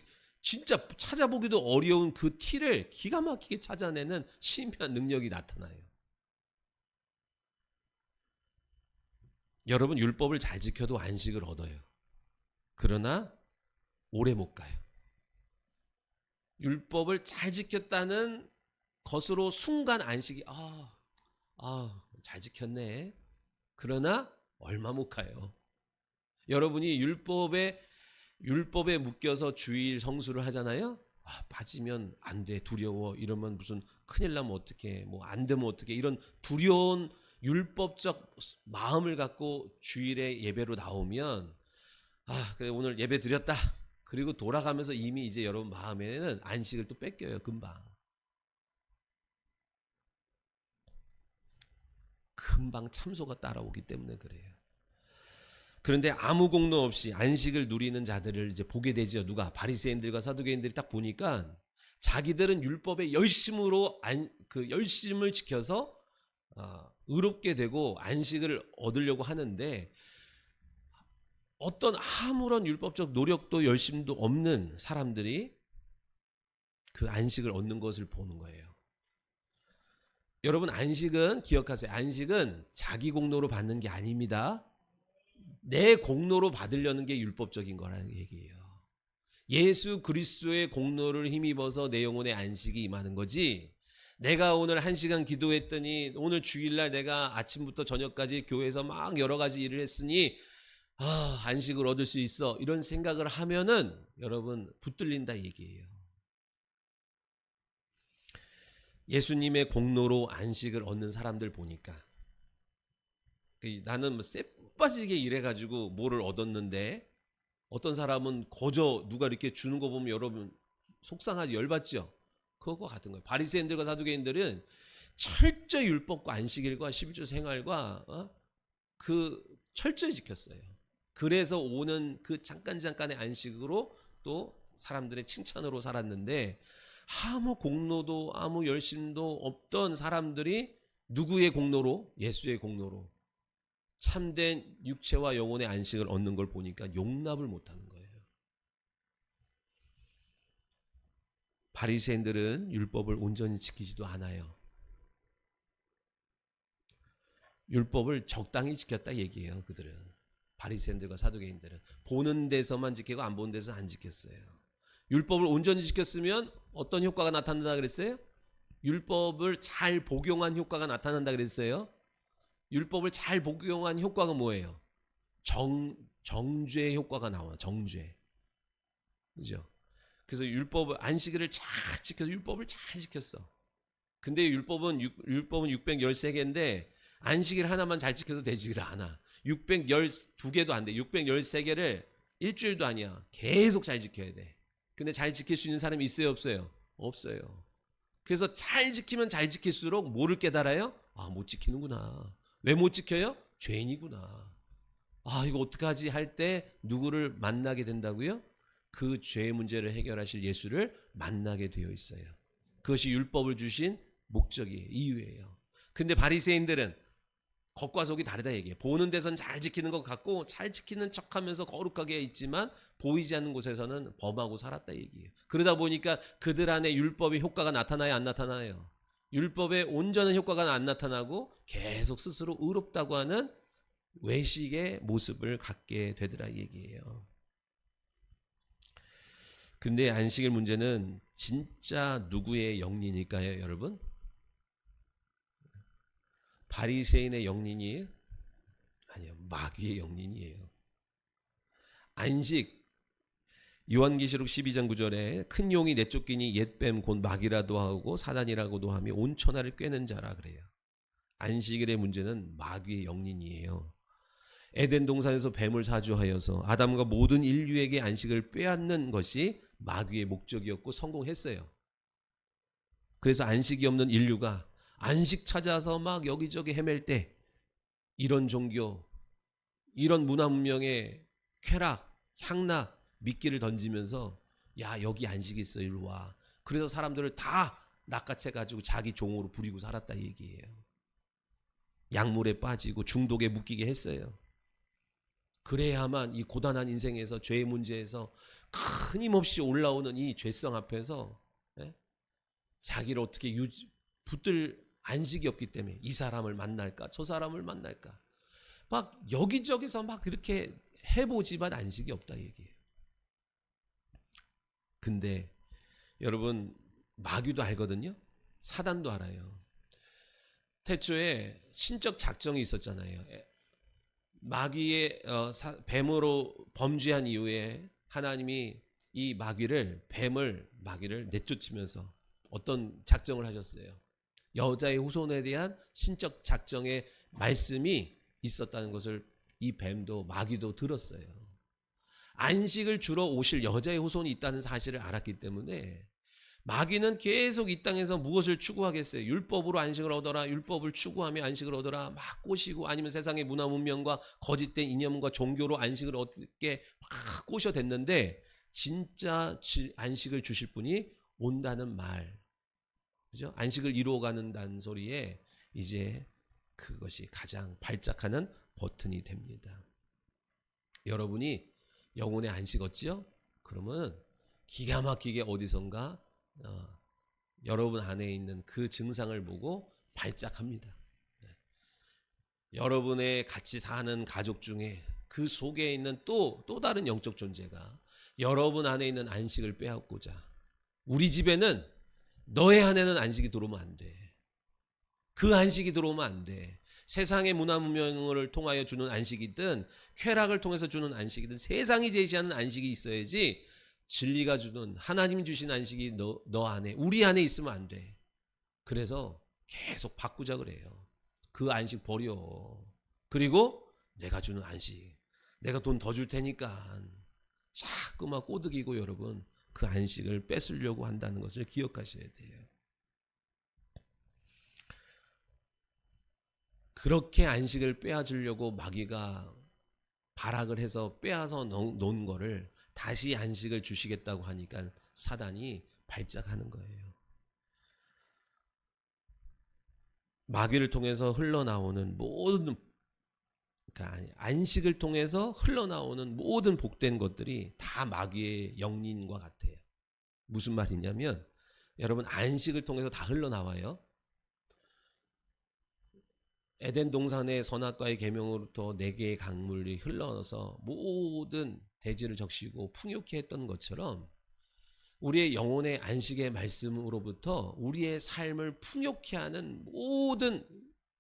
A: 진짜 찾아보기도 어려운 그 티를 기가 막히게 찾아내는 신비한 능력이 나타나요. 여러분, 율법을 잘 지켜도 안식을 얻어요. 그러나 오래 못 가요. 율법을 잘 지켰다는 것으로 순간 안식이 잘 지켰네. 그러나 얼마 못 가요. 여러분이 율법에 묶여서 주일 성수를 하잖아요. 빠지면 안 돼, 두려워, 이러면 무슨 큰일 나면 어떡해, 뭐 안 되면 어떡해, 이런 두려운 율법적 마음을 갖고 주일에 예배로 나오면 그래 오늘 예배 드렸다. 그리고 돌아가면서 이미 이제 여러분 마음에는 안식을 또 뺏겨요. 금방 참소가 따라오기 때문에 그래요. 그런데 아무 공로 없이 안식을 누리는 자들을 이제 보게 되죠. 누가? 바리새인들과 사두개인들이 딱 보니까 자기들은 율법의 열심으로 그 열심을 지켜서 의롭게 되고 안식을 얻으려고 하는데 어떤 아무런 율법적 노력도 열심도 없는 사람들이 그 안식을 얻는 것을 보는 거예요. 여러분, 안식은 기억하세요. 안식은 자기 공로로 받는 게 아닙니다. 내 공로로 받으려는 게 율법적인 거라는 얘기예요. 예수 그리스도의 공로를 힘입어서 내 영혼의 안식이 임하는 거지, 내가 오늘 1시간 기도했더니 오늘 주일날 내가 아침부터 저녁까지 교회에서 막 여러 가지 일을 했으니 안식을 얻을 수 있어, 이런 생각을 하면은 여러분 붙들린다 얘기예요. 예수님의 공로로 안식을 얻는 사람들 보니까 나는 뭐 쎄 빠지게 일해가지고 뭐를 얻었는데, 어떤 사람은 거저 누가 이렇게 주는 거 보면 여러분 속상하지, 열받죠. 그거 같은 거예요. 바리새인들과 사두개인들은 철저히 율법과 안식일과 11조 생활과 그 철저히 지켰어요. 그래서 오는 그 잠깐의 안식으로 또 사람들의 칭찬으로 살았는데, 아무 공로도 아무 열심도 없던 사람들이 누구의 공로로? 예수의 공로로 참된 육체와 영혼의 안식을 얻는 걸 보니까 용납을 못하는 거예요. 바리새인들은 율법을 온전히 지키지도 않아요. 율법을 적당히 지켰다 얘기예요. 그들은, 바리새인들과 사두개인들은 보는 데서만 지키고 안 보는 데서 안 지켰어요. 율법을 온전히 지켰으면 어떤 효과가 나타난다 그랬어요? 율법을 잘 복용한 효과가 나타난다 그랬어요. 율법을 잘 복용한 효과가 뭐예요? 정죄의 효과가 나와요. 정죄. 그죠? 그래서 율법을, 안식일을 잘 지켜서 율법을 잘 지켰어. 근데 율법은 613개인데 안식일 하나만 잘 지켜서 되지를 않아. 612개도 안 돼. 613개를 일주일도 아니야. 계속 잘 지켜야 돼. 근데 잘 지킬 수 있는 사람이 있어요, 없어요? 없어요. 그래서 잘 지키면 잘 지킬수록 뭐를 깨달아요? 못 지키는구나. 왜 못 지켜요? 죄인이구나. 이거 어떡하지 할 때 누구를 만나게 된다고요? 그 죄의 문제를 해결하실 예수를 만나게 되어 있어요. 그것이 율법을 주신 목적이에요. 이유예요. 근데 바리새인들은 겉과 속이 다르다 얘기해요. 보는 데선 잘 지키는 것 같고 잘 지키는 척하면서 거룩하게 있지만 보이지 않는 곳에서는 범하고 살았다 얘기해요. 그러다 보니까 그들 안에 율법의 효과가 나타나요, 안 나타나요? 율법의 온전한 효과가 안 나타나고 계속 스스로 의롭다고 하는 외식의 모습을 갖게 되더라 얘기예요. 근데 안식일 문제는 진짜 누구의 영린일까요, 여러분? 바리새인의 영린이에요? 아니요, 마귀의 영린이에요. 안식, 요한계시록 12장 9절에 큰 용이 내쫓기니 옛뱀 곧 마귀라도 하고 사단이라고도 하며 온 천하를 꿰는 자라 그래요. 안식일의 문제는 마귀의 영린이에요. 에덴 동산에서 뱀을 사주하여서 아담과 모든 인류에게 안식을 빼앗는 것이 마귀의 목적이었고 성공했어요. 그래서 안식이 없는 인류가 안식 찾아서 막 여기저기 헤맬 때 이런 종교, 이런 문화 문명의 쾌락, 향락, 미끼를 던지면서 야, 여기 안식이 있어, 이리 와. 그래서 사람들을 다 낚아채가지고 자기 종으로 부리고 살았다 얘기예요. 약물에 빠지고 중독에 묶이게 했어요. 그래야만 이 고단한 인생에서 죄의 문제에서 끊임없이 올라오는 이 죄성 앞에서 자기를 어떻게 붙들 안식이 없기 때문에 이 사람을 만날까 저 사람을 만날까 막 여기저기서 막 그렇게 해보지만 안식이 없다 얘기예요. 근데 여러분 마귀도 알거든요. 사단도 알아요. 태초에 신적 작정이 있었잖아요. 마귀의 뱀으로 범죄한 이후에 하나님이 이 마귀를 내쫓으면서 어떤 작정을 하셨어요. 여자의 후손에 대한 신적 작정의 말씀이 있었다는 것을 이 뱀도 마귀도 들었어요. 안식을 주러 오실 여자의 후손이 있다는 사실을 알았기 때문에 마귀는 계속 이 땅에서 무엇을 추구하겠어요? 율법으로 안식을 얻어라, 율법을 추구하며 안식을 얻어라 막 꼬시고, 아니면 세상의 문화 문명과 거짓된 이념과 종교로 안식을 얻게 막 꼬셔댔는데, 진짜 안식을 주실 분이 온다는 말, 그죠? 안식을 이루어가는 소리에 이제 그것이 가장 발작하는 버튼이 됩니다. 여러분이 영혼의 안식 얻지요? 그러면 기가 막히게 어디선가 여러분 안에 있는 그 증상을 보고 발작합니다. 여러분의 같이 사는 가족 중에 그 속에 있는 또 다른 영적 존재가 여러분 안에 있는 안식을 빼앗고자, 우리 집에는 너의 안에는 안식이 들어오면 안 돼. 그 안식이 들어오면 안 돼. 세상의 문화 문명을 통하여 주는 안식이든 쾌락을 통해서 주는 안식이든 세상이 제시하는 안식이 있어야지, 진리가 주는 하나님이 주신 안식이 너 안에, 우리 안에 있으면 안 돼. 그래서 계속 바꾸자 그래요. 그 안식 버려. 그리고 내가 주는 안식, 내가 돈 더 줄 테니까 자꾸만 꼬드기고 여러분 그 안식을 뺏으려고 한다는 것을 기억하셔야 돼요. 그렇게 안식을 빼앗으려고 마귀가 발악을 해서 빼앗아 놓은 거를 다시 안식을 주시겠다고 하니까 사단이 발작하는 거예요. 마귀를 통해서 흘러나오는 모든, 그러니까 안식을 통해서 흘러나오는 모든 복된 것들이 다 마귀의 영린과 같아요. 무슨 말이냐면, 여러분 안식을 통해서 다 흘러나와요. 에덴 동산의 선악과의 계명으로부터 4개의 강물이 흘러서 모든 대지를 적시고 풍요케 했던 것처럼, 우리의 영혼의 안식의 말씀으로부터 우리의 삶을 풍요케 하는 모든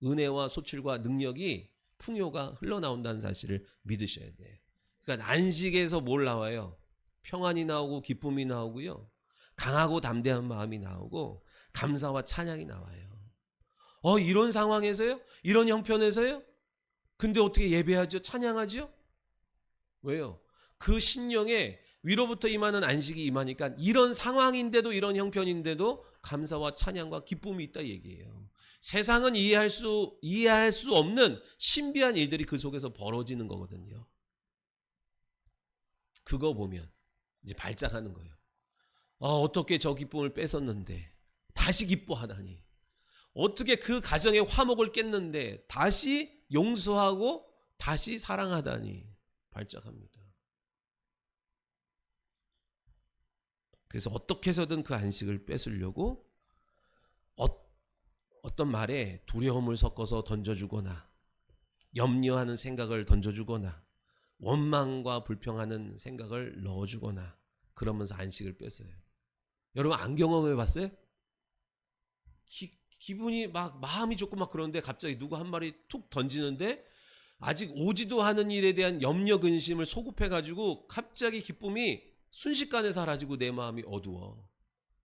A: 은혜와 소출과 능력이, 풍요가 흘러나온다는 사실을 믿으셔야 돼요. 그러니까 안식에서 뭘 나와요? 평안이 나오고 기쁨이 나오고요, 강하고 담대한 마음이 나오고 감사와 찬양이 나와요. 이런 상황에서요? 이런 형편에서요? 근데 어떻게 예배하죠? 찬양하죠? 왜요? 그 심령에 위로부터 임하는 안식이 임하니까 이런 상황인데도, 이런 형편인데도 감사와 찬양과 기쁨이 있다 얘기예요. 세상은 이해할 수 없는 신비한 일들이 그 속에서 벌어지는 거거든요. 그거 보면 이제 발작하는 거예요. 어떻게 저 기쁨을 뺏었는데 다시 기뻐하다니, 어떻게 그 가정의 화목을 깼는데 다시 용서하고 다시 사랑하다니, 발작합니다. 그래서 어떻게 해서든 그 안식을 뺏으려고 어떤 말에 두려움을 섞어서 던져주거나, 염려하는 생각을 던져주거나, 원망과 불평하는 생각을 넣어주거나, 그러면서 안식을 뺏어요. 여러분 안 경험해 봤어요? 기분이 막, 마음이 조금 막 그런데 갑자기 누구 한 마리 툭 던지는데 아직 오지도 않은 일에 대한 염려 근심을 소급해가지고 갑자기 기쁨이 순식간에 사라지고 내 마음이 어두워.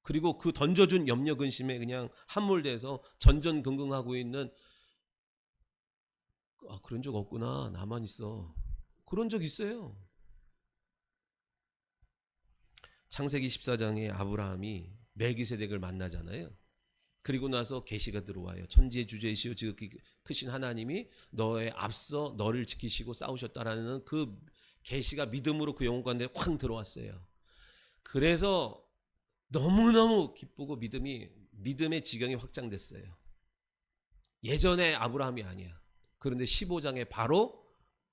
A: 그리고 그 던져준 염려 근심에 그냥 함몰돼서 전전긍긍하고 있는, 그런 적 없구나, 나만 있어. 그런 적 있어요. 창세기 14장에 아브라함이 멜기세덱을 만나잖아요. 그리고 나서 계시가 들어와요. 천지의 주제이시오 지극히 크신 하나님이 너의 앞서 너를 지키시고 싸우셨다라는 그 계시가 믿음으로 그 영혼 가운데 확 들어왔어요. 그래서 너무너무 기쁘고 믿음의 지경이 확장됐어요. 예전에 아브라함이 아니야. 그런데 15장에 바로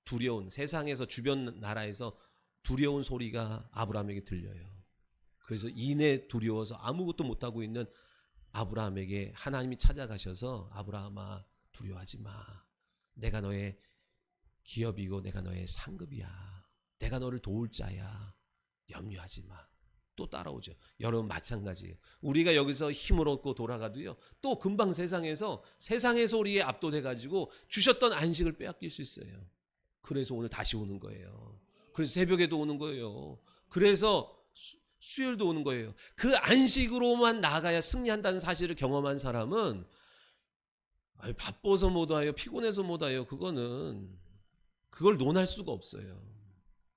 A: 두려운, 세상에서 주변 나라에서 두려운 소리가 아브라함에게 들려요. 그래서 이내 두려워서 아무것도 못하고 있는 아브라함에게 하나님이 찾아가셔서 아브라함아 두려워하지 마. 내가 너의 기업이고 내가 너의 상급이야. 내가 너를 도울 자야. 염려하지 마. 또 따라오죠. 여러분 마찬가지예요. 우리가 여기서 힘을 얻고 돌아가도요. 또 금방 세상의 소리에 압도돼가지고 주셨던 안식을 빼앗길 수 있어요. 그래서 오늘 다시 오는 거예요. 그래서 새벽에도 오는 거예요. 그래서 수요일도 오는 거예요. 그 안식으로만 나가야 승리한다는 사실을 경험한 사람은 바빠서 못 와요. 피곤해서 못 와요. 그걸 논할 수가 없어요.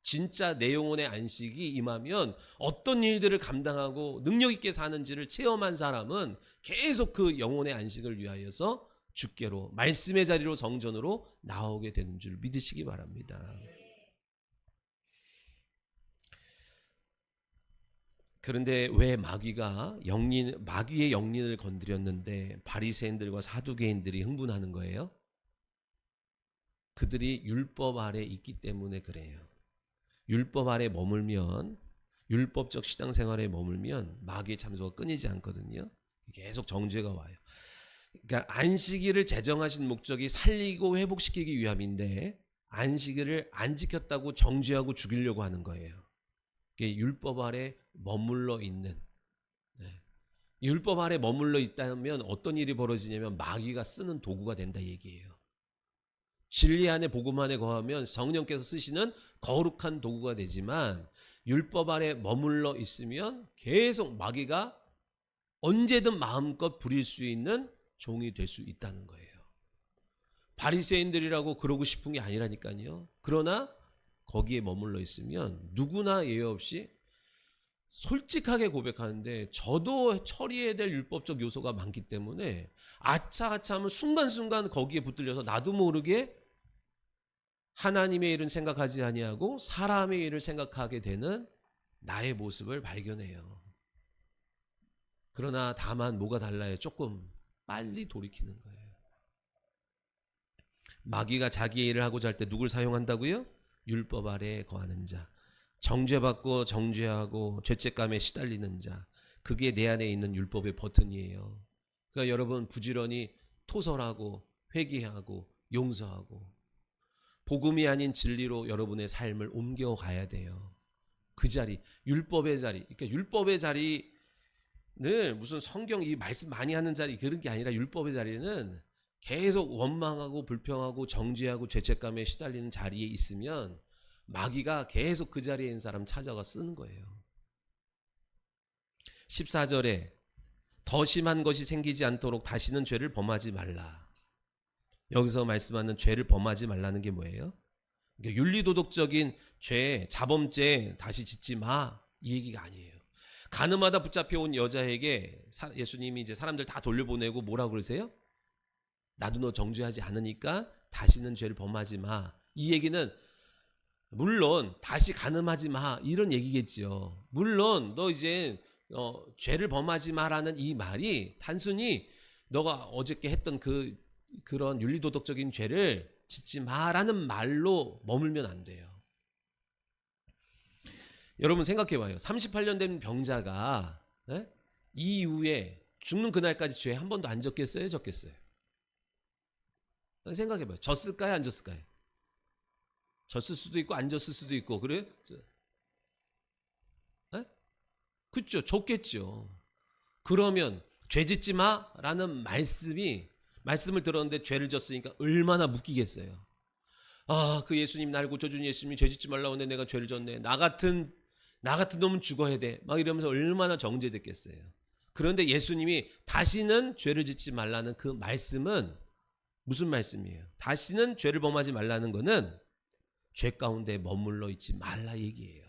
A: 진짜 내 영혼의 안식이 임하면 어떤 일들을 감당하고 능력 있게 사는지를 체험한 사람은 계속 그 영혼의 안식을 위하여서 주께로 말씀의 자리로 성전으로 나오게 되는 줄 믿으시기 바랍니다. 그런데 왜 마귀의 영린을 건드렸는데 바리새인들과 사두개인들이 흥분하는 거예요? 그들이 율법 아래 있기 때문에 그래요. 율법 아래 머물면, 율법적 신앙생활에 머물면 마귀의 참소가 끊이지 않거든요. 계속 정죄가 와요. 그러니까 안식일을 제정하신 목적이 살리고 회복시키기 위함인데 안식일을 안 지켰다고 정죄하고 죽이려고 하는 거예요. 율법 아래 머물러 있는, 율법 아래 머물러 있다면 어떤 일이 벌어지냐면 마귀가 쓰는 도구가 된다 얘기예요. 진리 안에 복음 안에 거하면 성령께서 쓰시는 거룩한 도구가 되지만 율법 아래 머물러 있으면 계속 마귀가 언제든 마음껏 부릴 수 있는 종이 될 수 있다는 거예요. 바리새인들이라고 그러고 싶은 게 아니라니까요. 그러나 거기에 머물러 있으면 누구나 예외 없이 솔직하게 고백하는데 저도 처리해야 될 율법적 요소가 많기 때문에 아차아차하면 순간순간 거기에 붙들려서 나도 모르게 하나님의 일은 생각하지 아니하고 사람의 일을 생각하게 되는 나의 모습을 발견해요. 그러나 다만 뭐가 달라요? 조금 빨리 돌이키는 거예요. 마귀가 자기의 일을 하고자 할 때 누굴 사용한다고요? 율법 아래에 거하는 자, 정죄받고 정죄하고 죄책감에 시달리는 자, 그게 내 안에 있는 율법의 버튼이에요. 그러니까 여러분 부지런히 토설하고 회개하고 용서하고 복음이 아닌 진리로 여러분의 삶을 옮겨가야 돼요. 그 자리, 율법의 자리, 그러니까 율법의 자리는 무슨 성경 이 말씀 많이 하는 자리 그런 게 아니라 율법의 자리는 계속 원망하고 불평하고 정죄하고 죄책감에 시달리는 자리에 있으면 마귀가 계속 그 자리에 있는 사람 찾아가 쓰는 거예요. 14절에 더 심한 것이 생기지 않도록 다시는 죄를 범하지 말라. 여기서 말씀하는 죄를 범하지 말라는 게 뭐예요? 그러니까 윤리도덕적인 죄, 자범죄 다시 짓지 마, 이 얘기가 아니에요. 가늠하다 붙잡혀온 여자에게 예수님이 이제 사람들 다 돌려보내고 뭐라고 그러세요? 나도 너 정죄하지 않으니까 다시는 죄를 범하지 마. 이 얘기는 물론 다시 가늠하지 마 이런 얘기겠지요. 물론 너 이제 죄를 범하지 마라는 이 말이 단순히 너가 어저께 했던 그런 윤리도덕적인 죄를 짓지 마라는 말로 머물면 안 돼요. 여러분 생각해봐요. 38년 된 병자가 이후에 죽는 그날까지 죄 한 번도 안 졌겠어요? 졌겠어요? 생각해봐요. 졌을까요? 안 졌을까요? 졌을 수도 있고 안 졌을 수도 있고 그래요? 그렇죠. 졌겠죠. 그러면 죄 짓지 마라는 말씀을 들었는데 죄를 졌으니까 얼마나 묶이겠어요. 아, 그 예수님 날 고쳐준 예수님이 죄 짓지 말라고 했는데 내가 죄를 졌네. 나 같은 놈은 죽어야 돼. 막 이러면서 얼마나 정죄됐겠어요. 그런데 예수님이 다시는 죄를 짓지 말라는 그 말씀은 무슨 말씀이에요? 다시는 죄를 범하지 말라는 거는 죄 가운데 머물러 있지 말라 얘기예요.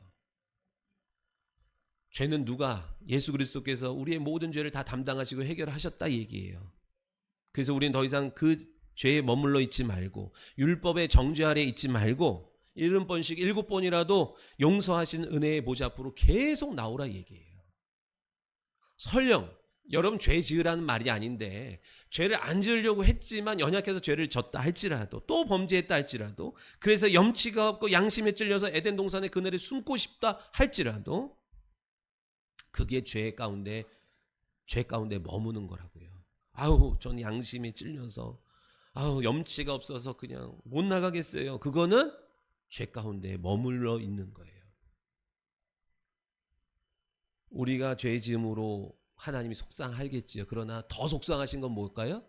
A: 죄는 누가? 예수 그리스도께서 우리의 모든 죄를 다 담당하시고 해결하셨다 얘기예요. 그래서 우리는 더 이상 그 죄에 머물러 있지 말고 율법의 정죄 아래 있지 말고 70번씩 7번이라도 용서하신 은혜의 보좌 앞으로 계속 나오라 얘기예요. 설령 여러분 죄 지으라는 말이 아닌데 죄를 안 지으려고 했지만 연약해서 죄를 졌다 할지라도 또 범죄했다 할지라도 그래서 염치가 없고 양심에 찔려서 에덴 동산의 그늘에 숨고 싶다 할지라도 그게 죄 가운데 머무는 거라고요. 아우 전 양심에 찔려서 아우 염치가 없어서 그냥 못 나가겠어요. 그거는 죄 가운데 머물러 있는 거예요. 우리가 죄 지음으로 하나님이 속상하겠지요. 그러나 더 속상하신 건 뭘까요?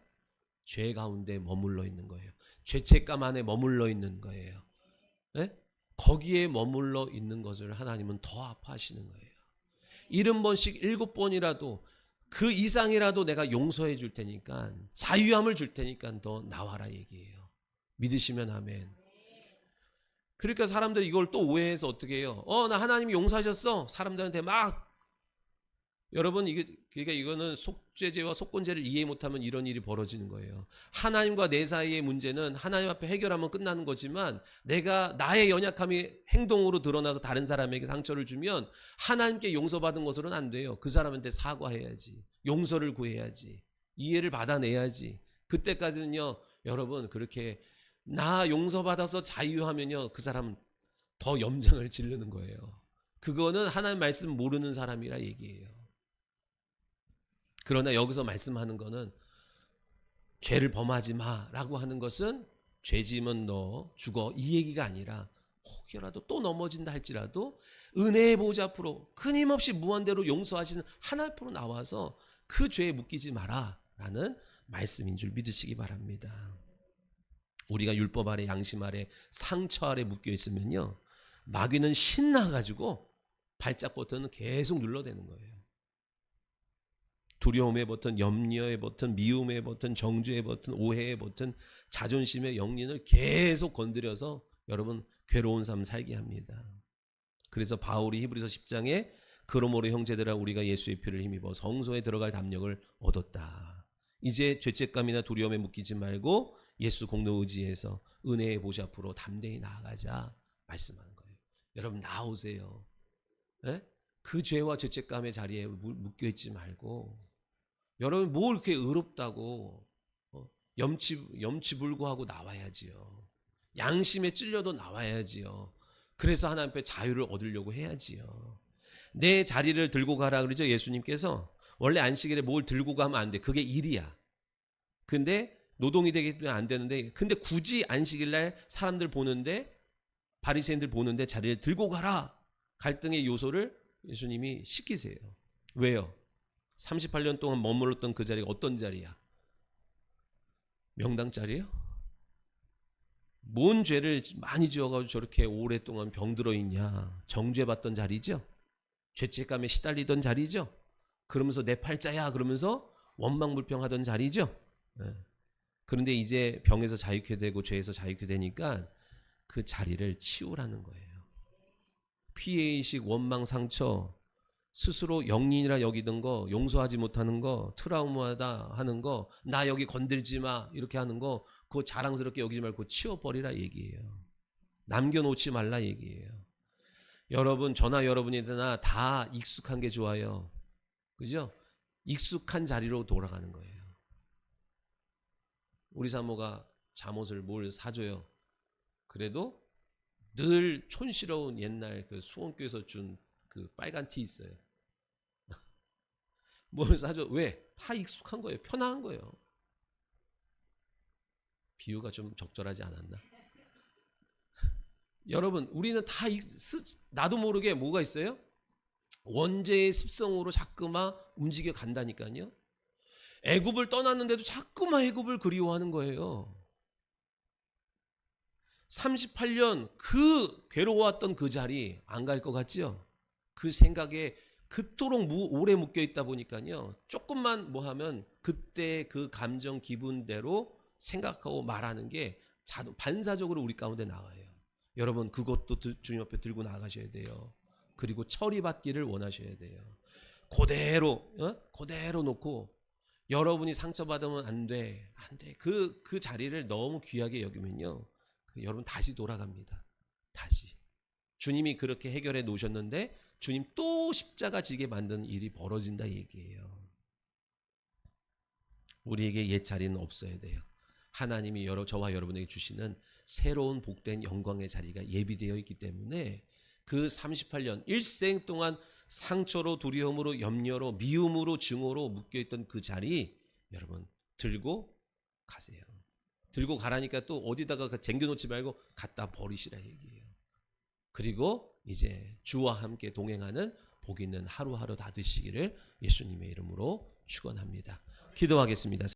A: 죄 가운데 머물러 있는 거예요. 죄책감 안에 머물러 있는 거예요. 네? 거기에 머물러 있는 것을 하나님은 더 아파하시는 거예요. 70번씩 7번이라도 그 이상이라도 내가 용서해 줄 테니까 자유함을 줄 테니까 너 나와라 얘기예요. 믿으시면 아멘. 그러니까 사람들이 이걸 또 오해해서 어떻게 해요? 나 하나님이 용서하셨어. 사람들한테 막 여러분 그러니까 이거는 속죄죄와 속건죄를 이해 못하면 이런 일이 벌어지는 거예요. 하나님과 내 사이의 문제는 하나님 앞에 해결하면 끝나는 거지만 내가 나의 연약함이 행동으로 드러나서 다른 사람에게 상처를 주면 하나님께 용서받은 것으로는 안 돼요. 그 사람한테 사과해야지. 용서를 구해야지. 이해를 받아내야지. 그때까지는요. 여러분 그렇게 나 용서받아서 자유하면요. 그 사람은 더 염장을 지르는 거예요. 그거는 하나님 말씀 모르는 사람이라 얘기해요. 그러나 여기서 말씀하는 거는 죄를 범하지 마라고 하는 것은 죄 지으면 너 죽어 이 얘기가 아니라 혹여라도 또 넘어진다 할지라도 은혜의 보좌 앞으로 끊임없이 무한대로 용서하시는 하나님 앞으로 나와서 그 죄에 묶이지 마라라는 말씀인 줄 믿으시기 바랍니다. 우리가 율법 아래 양심 아래 상처 아래 묶여 있으면요 마귀는 신나가지고 발작 버튼은 계속 눌러대는 거예요. 두려움의 버튼, 염려의 버튼, 미움의 버튼, 정죄의 버튼, 오해의 버튼, 자존심의 영린을 계속 건드려서 여러분 괴로운 삶 살게 합니다. 그래서 바울이 히브리서 10장에 그러므로 형제들아 우리가 예수의 피를 힘입어 성소에 들어갈 담력을 얻었다. 이제 죄책감이나 두려움에 묶이지 말고 예수 공로 의지해서 은혜의 보좌 앞으로 담대히 나아가자 말씀하는 거예요. 여러분 나오세요. 네? 그 죄와 죄책감의 자리에 묶여있지 말고 여러분 뭘 이렇게 의롭다고 염치불구하고 나와야지요. 양심에 찔려도 나와야지요. 그래서 하나님 앞에 자유를 얻으려고 해야지요. 내 자리를 들고 가라 그러죠. 예수님께서 원래 안식일에 뭘 들고 가면 안 돼. 그게 일이야. 근데 노동이 되기 때문에 안 되는데 근데 굳이 안식일날 사람들 보는데 바리새인들 보는데 자리를 들고 가라. 갈등의 요소를 예수님이 시키세요. 왜요? 38년 동안 머물렀던 그 자리가 어떤 자리야? 명당 자리요? 뭔 죄를 많이 지어가지고 저렇게 오랫동안 병들어 있냐? 정죄받던 자리죠? 죄책감에 시달리던 자리죠? 그러면서 내 팔자야 그러면서 원망불평하던 자리죠? 네. 그런데 이제 병에서 자유케 되고 죄에서 자유케 되니까 그 자리를 치우라는 거예요. 피해의식, 원망, 상처, 스스로 영린이라 여기던 거, 용서하지 못하는 거, 트라우마다 하는 거, 나 여기 건들지 마 이렇게 하는 거 그거 자랑스럽게 여기지 말고 치워버리라 얘기예요. 남겨놓지 말라 얘기예요. 여러분 저나 여러분이나 다 익숙한 게 좋아요. 그죠? 익숙한 자리로 돌아가는 거예요. 우리 사모가 잠옷을 뭘 사줘요. 그래도 늘 촌스러운 옛날 그 수원교에서 준 그 빨간 티 있어요. 뭘 사줘? 왜? 다 익숙한 거예요. 편한 거예요. 비유가 좀 적절하지 않았나? 여러분 우리는 다 나도 모르게 뭐가 있어요? 원죄의 습성으로 자꾸만 움직여 간다니까요. 애굽을 떠났는데도 자꾸만 애굽을 그리워하는 거예요. 38년 그 괴로웠던 그 자리 안 갈 것 같지요? 그 생각에 그토록 오래 묶여 있다 보니까요. 조금만 뭐 하면 그때 그 감정 기분대로 생각하고 말하는 게 반사적으로 우리 가운데 나와요. 여러분 그것도 주님 앞에 들고 나가셔야 돼요. 그리고 처리받기를 원하셔야 돼요. 그대로 놓고 여러분이 상처받으면 안 돼. 그 자리를 너무 귀하게 여기면요. 여러분 다시 돌아갑니다. 다시. 주님이 그렇게 해결해 놓으셨는데 주님 또 십자가 지게 만드는 일이 벌어진다 얘기예요. 우리에게 옛 자리는 없어야 돼요. 하나님이 저와 여러분에게 주시는 새로운 복된 영광의 자리가 예비되어 있기 때문에 그 38년 일생 동안 상처로 두려움으로 염려로 미움으로 증오로 묶여있던 그 자리 여러분 들고 가세요. 들고 가라니까 또 어디다가 쟁겨놓지 말고 갖다 버리시라 얘기예요. 그리고 이제 주와 함께 동행하는 복 있는 하루하루 다 되시기를 예수님의 이름으로 축원합니다. 기도하겠습니다.